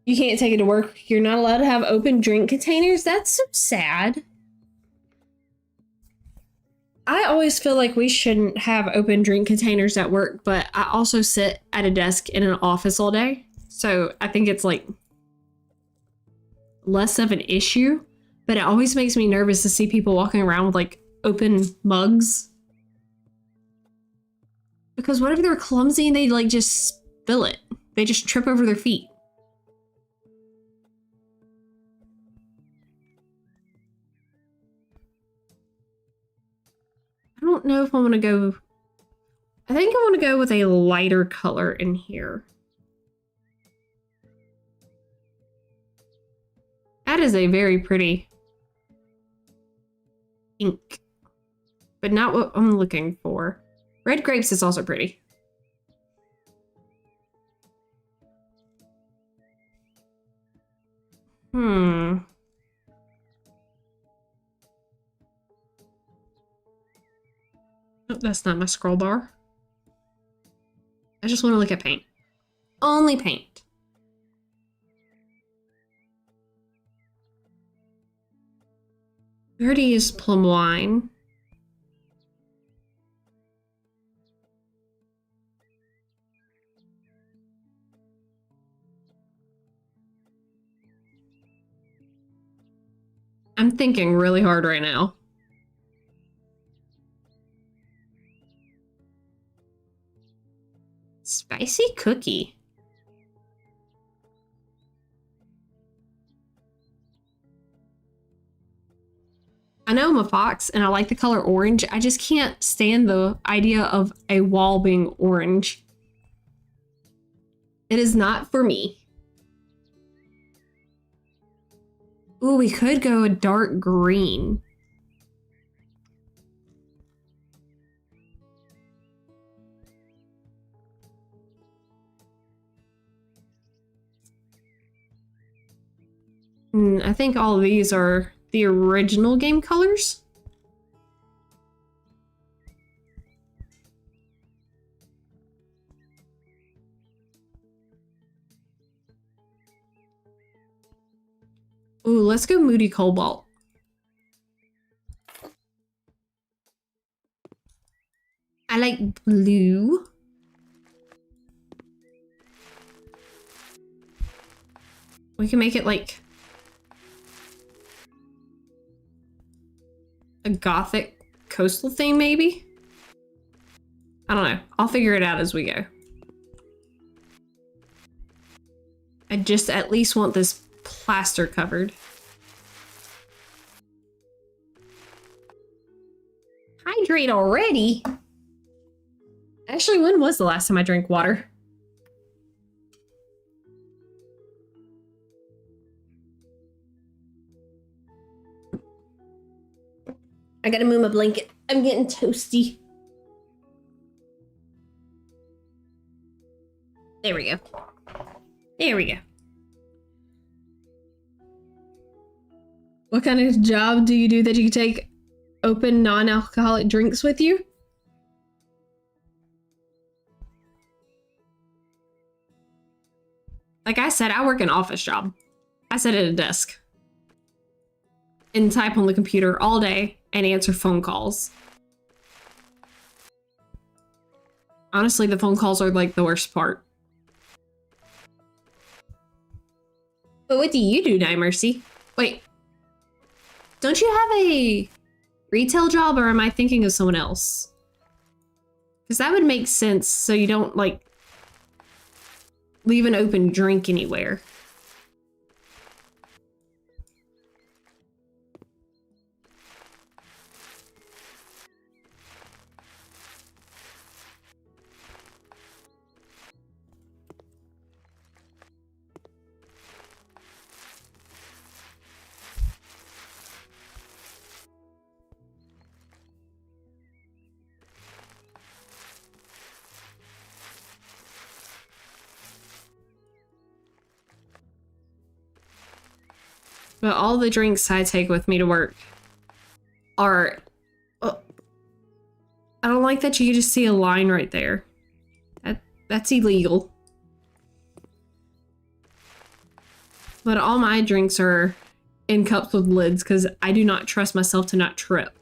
You can't take it to work. You're not allowed to have open drink containers. That's so sad. I always feel like we shouldn't have open drink containers at work, but I also sit at a desk in an office all day. So I think it's like less of an issue, but it always makes me nervous to see people walking around with like open mugs. Because what if they're clumsy and they like just spill it? They just trip over their feet. I don't know if I want to go... I think I want to go with a lighter color in here. That is a very pretty pink, but not what I'm looking for. Red grapes is also pretty. Oh, that's not my scroll bar. I just want to look at paint. Only paint. We already used plum wine. I'm thinking really hard right now. Spicy cookie. I know I'm a fox and I like the color orange. I just can't stand the idea of a wall being orange. It is not for me. Ooh, we could go a dark green. I think all of these are the original game colors. Ooh, let's go Moody Cobalt. I like blue. We can make it like a gothic coastal theme, maybe? I don't know. I'll figure it out as we go. I just at least want this plaster covered. Hydrate already? Actually, when was the last time I drank water? I gotta move my blanket. I'm getting toasty. There we go. There we go. What kind of job do you do that you take open non-alcoholic drinks with you? Like I said, I work an office job. I sit at a desk and type on the computer all day and answer phone calls. Honestly, the phone calls are like the worst part. But what do you do, Night Mercy? Wait, don't you have a retail job, or am I thinking of someone else? Because that would make sense, so you don't like leave an open drink anywhere. But all the drinks I take with me to work are... I don't like that you just see a line right there. That's illegal. But all my drinks are in cups with lids because I do not trust myself to not trip.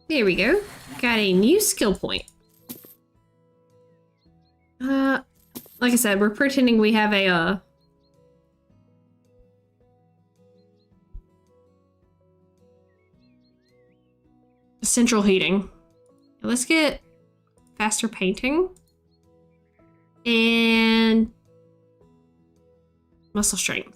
There we go. Got a new skill point. Like I said, we're pretending we have a central heating. Let's get faster painting and muscle strength.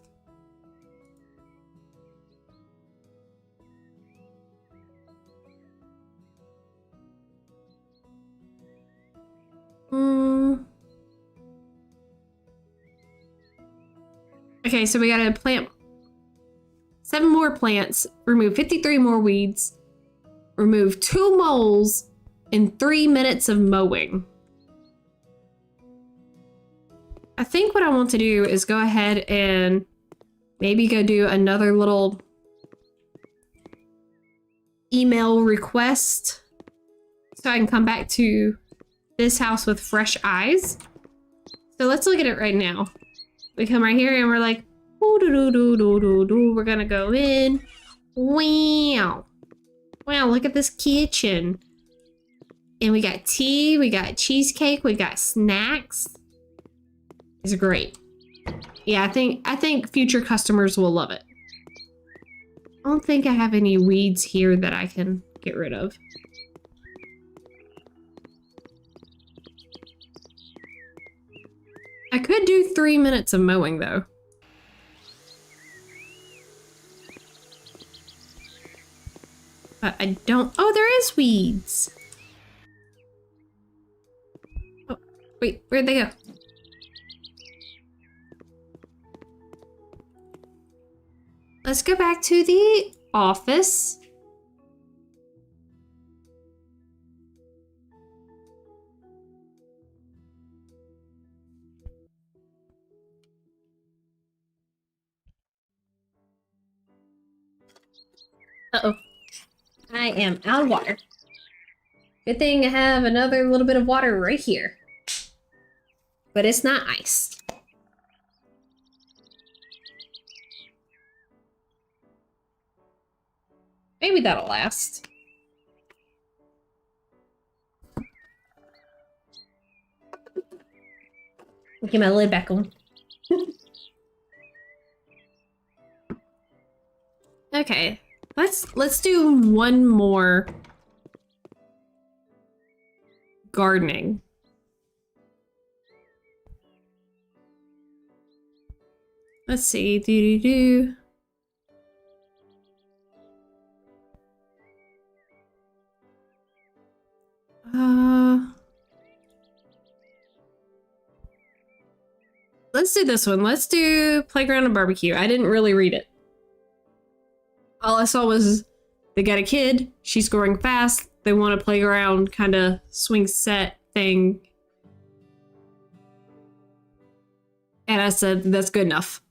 Okay, so we gotta plant 7 more plants, remove 53 more weeds, remove 2 moles in 3 minutes of mowing. I think what I want to do is go ahead and maybe go do another little email request so I can come back to this house with fresh eyes. So let's look at it right now. We come right here and we're like, ooh, doo, doo, doo, doo, doo, doo. We're gonna go in. Wow. Wow, look at this kitchen. And we got tea, we got cheesecake, we got snacks. It's great. Yeah, I think future customers will love it. I don't think I have any weeds here that I can get rid of. I could do 3 minutes of mowing though. But I don't. Oh, there is weeds. Oh, wait, where'd they go? Let's go back to the office. Uh-oh. I am out of water. Good thing I have another little bit of water right here. But it's not ice. Maybe that'll last. Get my lid back on. Okay, let's do one more gardening. Let's see, do. Let's do this one. Let's do playground and barbecue. I didn't really read it. All I saw was they got a kid. She's growing fast. They want a playground kind of swing set thing. And I said, that's good enough.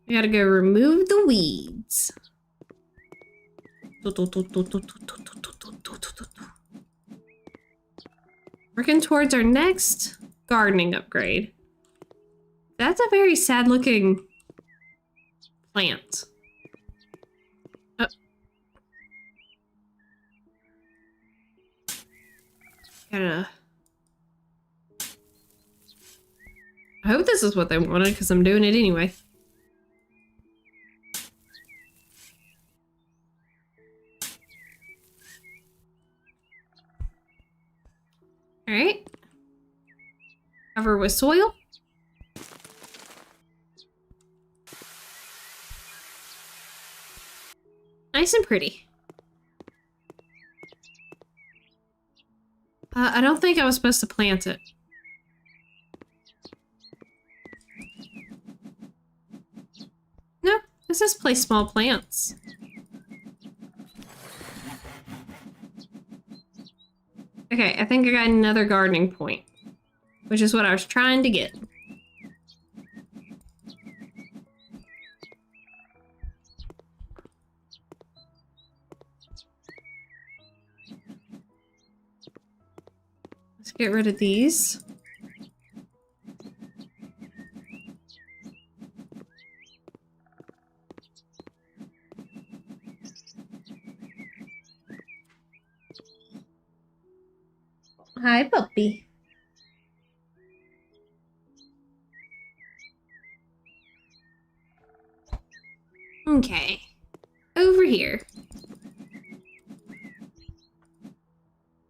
I gotta go remove the weeds. Working towards our next gardening upgrade. That's a very sad looking plant. Oh. Gotta... I hope this is what they wanted because I'm doing it anyway. All right. Cover with soil. Nice and pretty. I don't think I was supposed to plant it. No, it says place small plants. Okay, I think I got another gardening point, which is what I was trying to get. Let's get rid of these. Hi, puppy. Okay. Over here.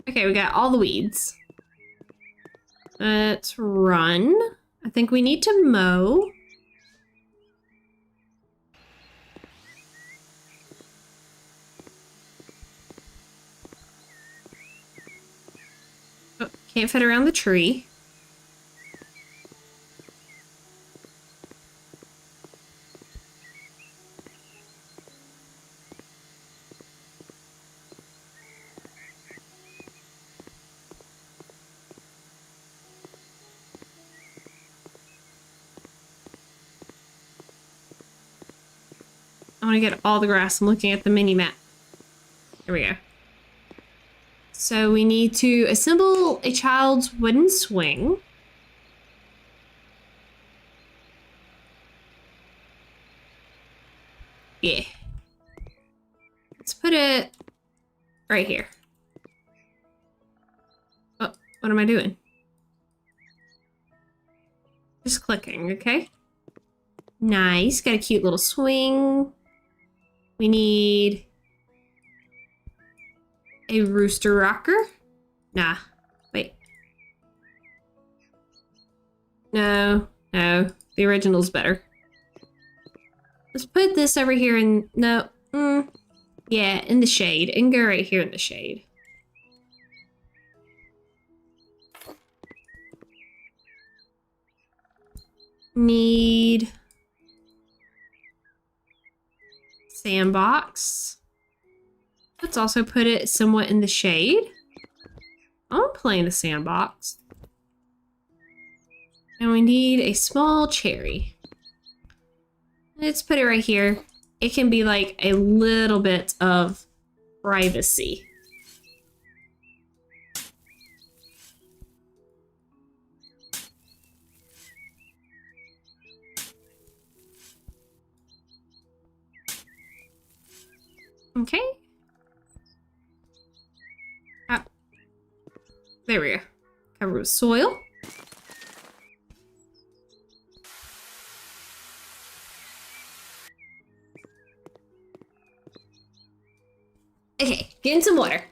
Okay, we got all the weeds. Let's run. I think we need to mow. Oh, can't fit around the tree. I want to get all the grass. I'm looking at the mini map. Here we go. So we need to assemble a child's wooden swing. Yeah. Let's put it right here. Oh, what am I doing? Just clicking, okay? Nice. Got a cute little swing. We need a rooster rocker. Nah, wait. No, the original's better. Let's put this over here in, no, yeah, in the shade, and go right here in the shade. Need sandbox. Let's also put it somewhat in the shade. I'm playing the sandbox. And we need a small cherry. Let's put it right here. It can be like a little bit of privacy. Okay. Ah. There we go. Cover with soil. Okay, getting some water.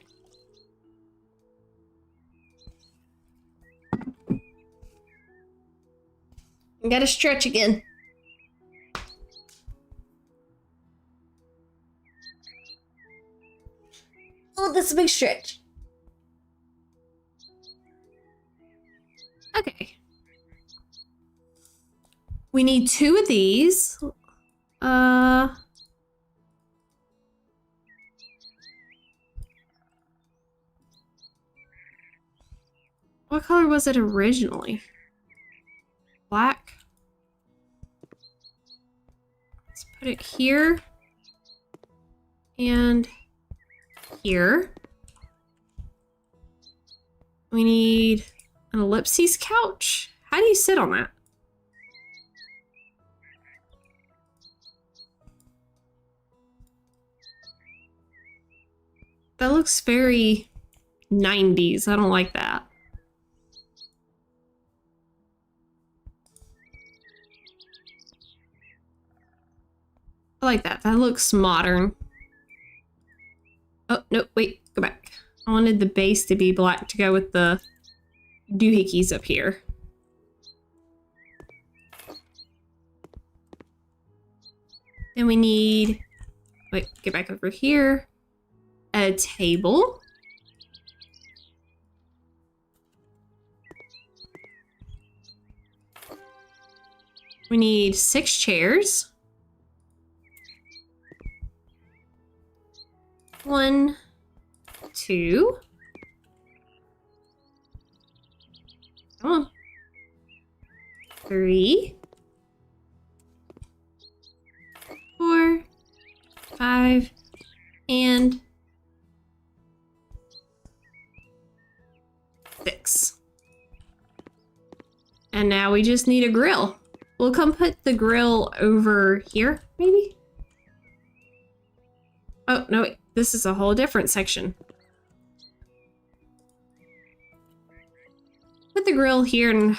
I gotta stretch again. Oh, that's a big stretch. Okay. We need 2 of these. What color was it originally? Black. Let's put it here. And here. We need an ellipses couch. How do you sit on that? That looks very 90s. I don't like that. I like that. That looks modern. Oh, no, wait, go back. I wanted the base to be black to go with the doohickeys up here. Then we need, wait, get back over here. A table. We need 6 chairs. 1, 2. Come on. 3, 4, 5, and 6. And now we just need a grill. We'll come put the grill over here, maybe? Oh, no, wait. This is a whole different section. Put the grill here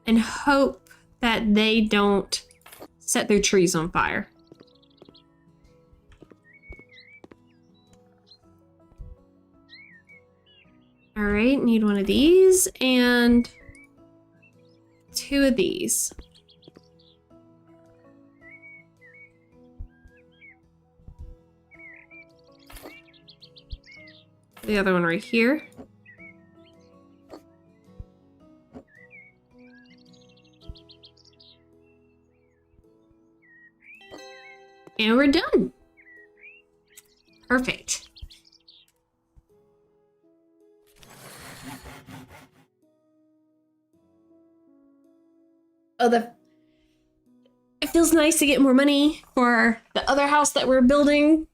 and hope that they don't set their trees on fire. All right, need one of these and 2 of these. The other one right here. And we're done. Perfect. Oh, it feels nice to get more money for the other house that we're building.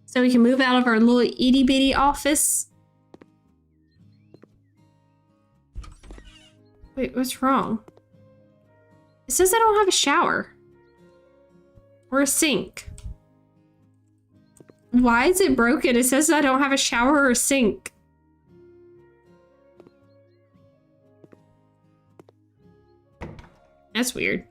So we can move out of our little itty bitty office. Wait, what's wrong? It says I don't have a shower. Or a sink. Why is it broken? It says I don't have a shower or a sink. That's weird.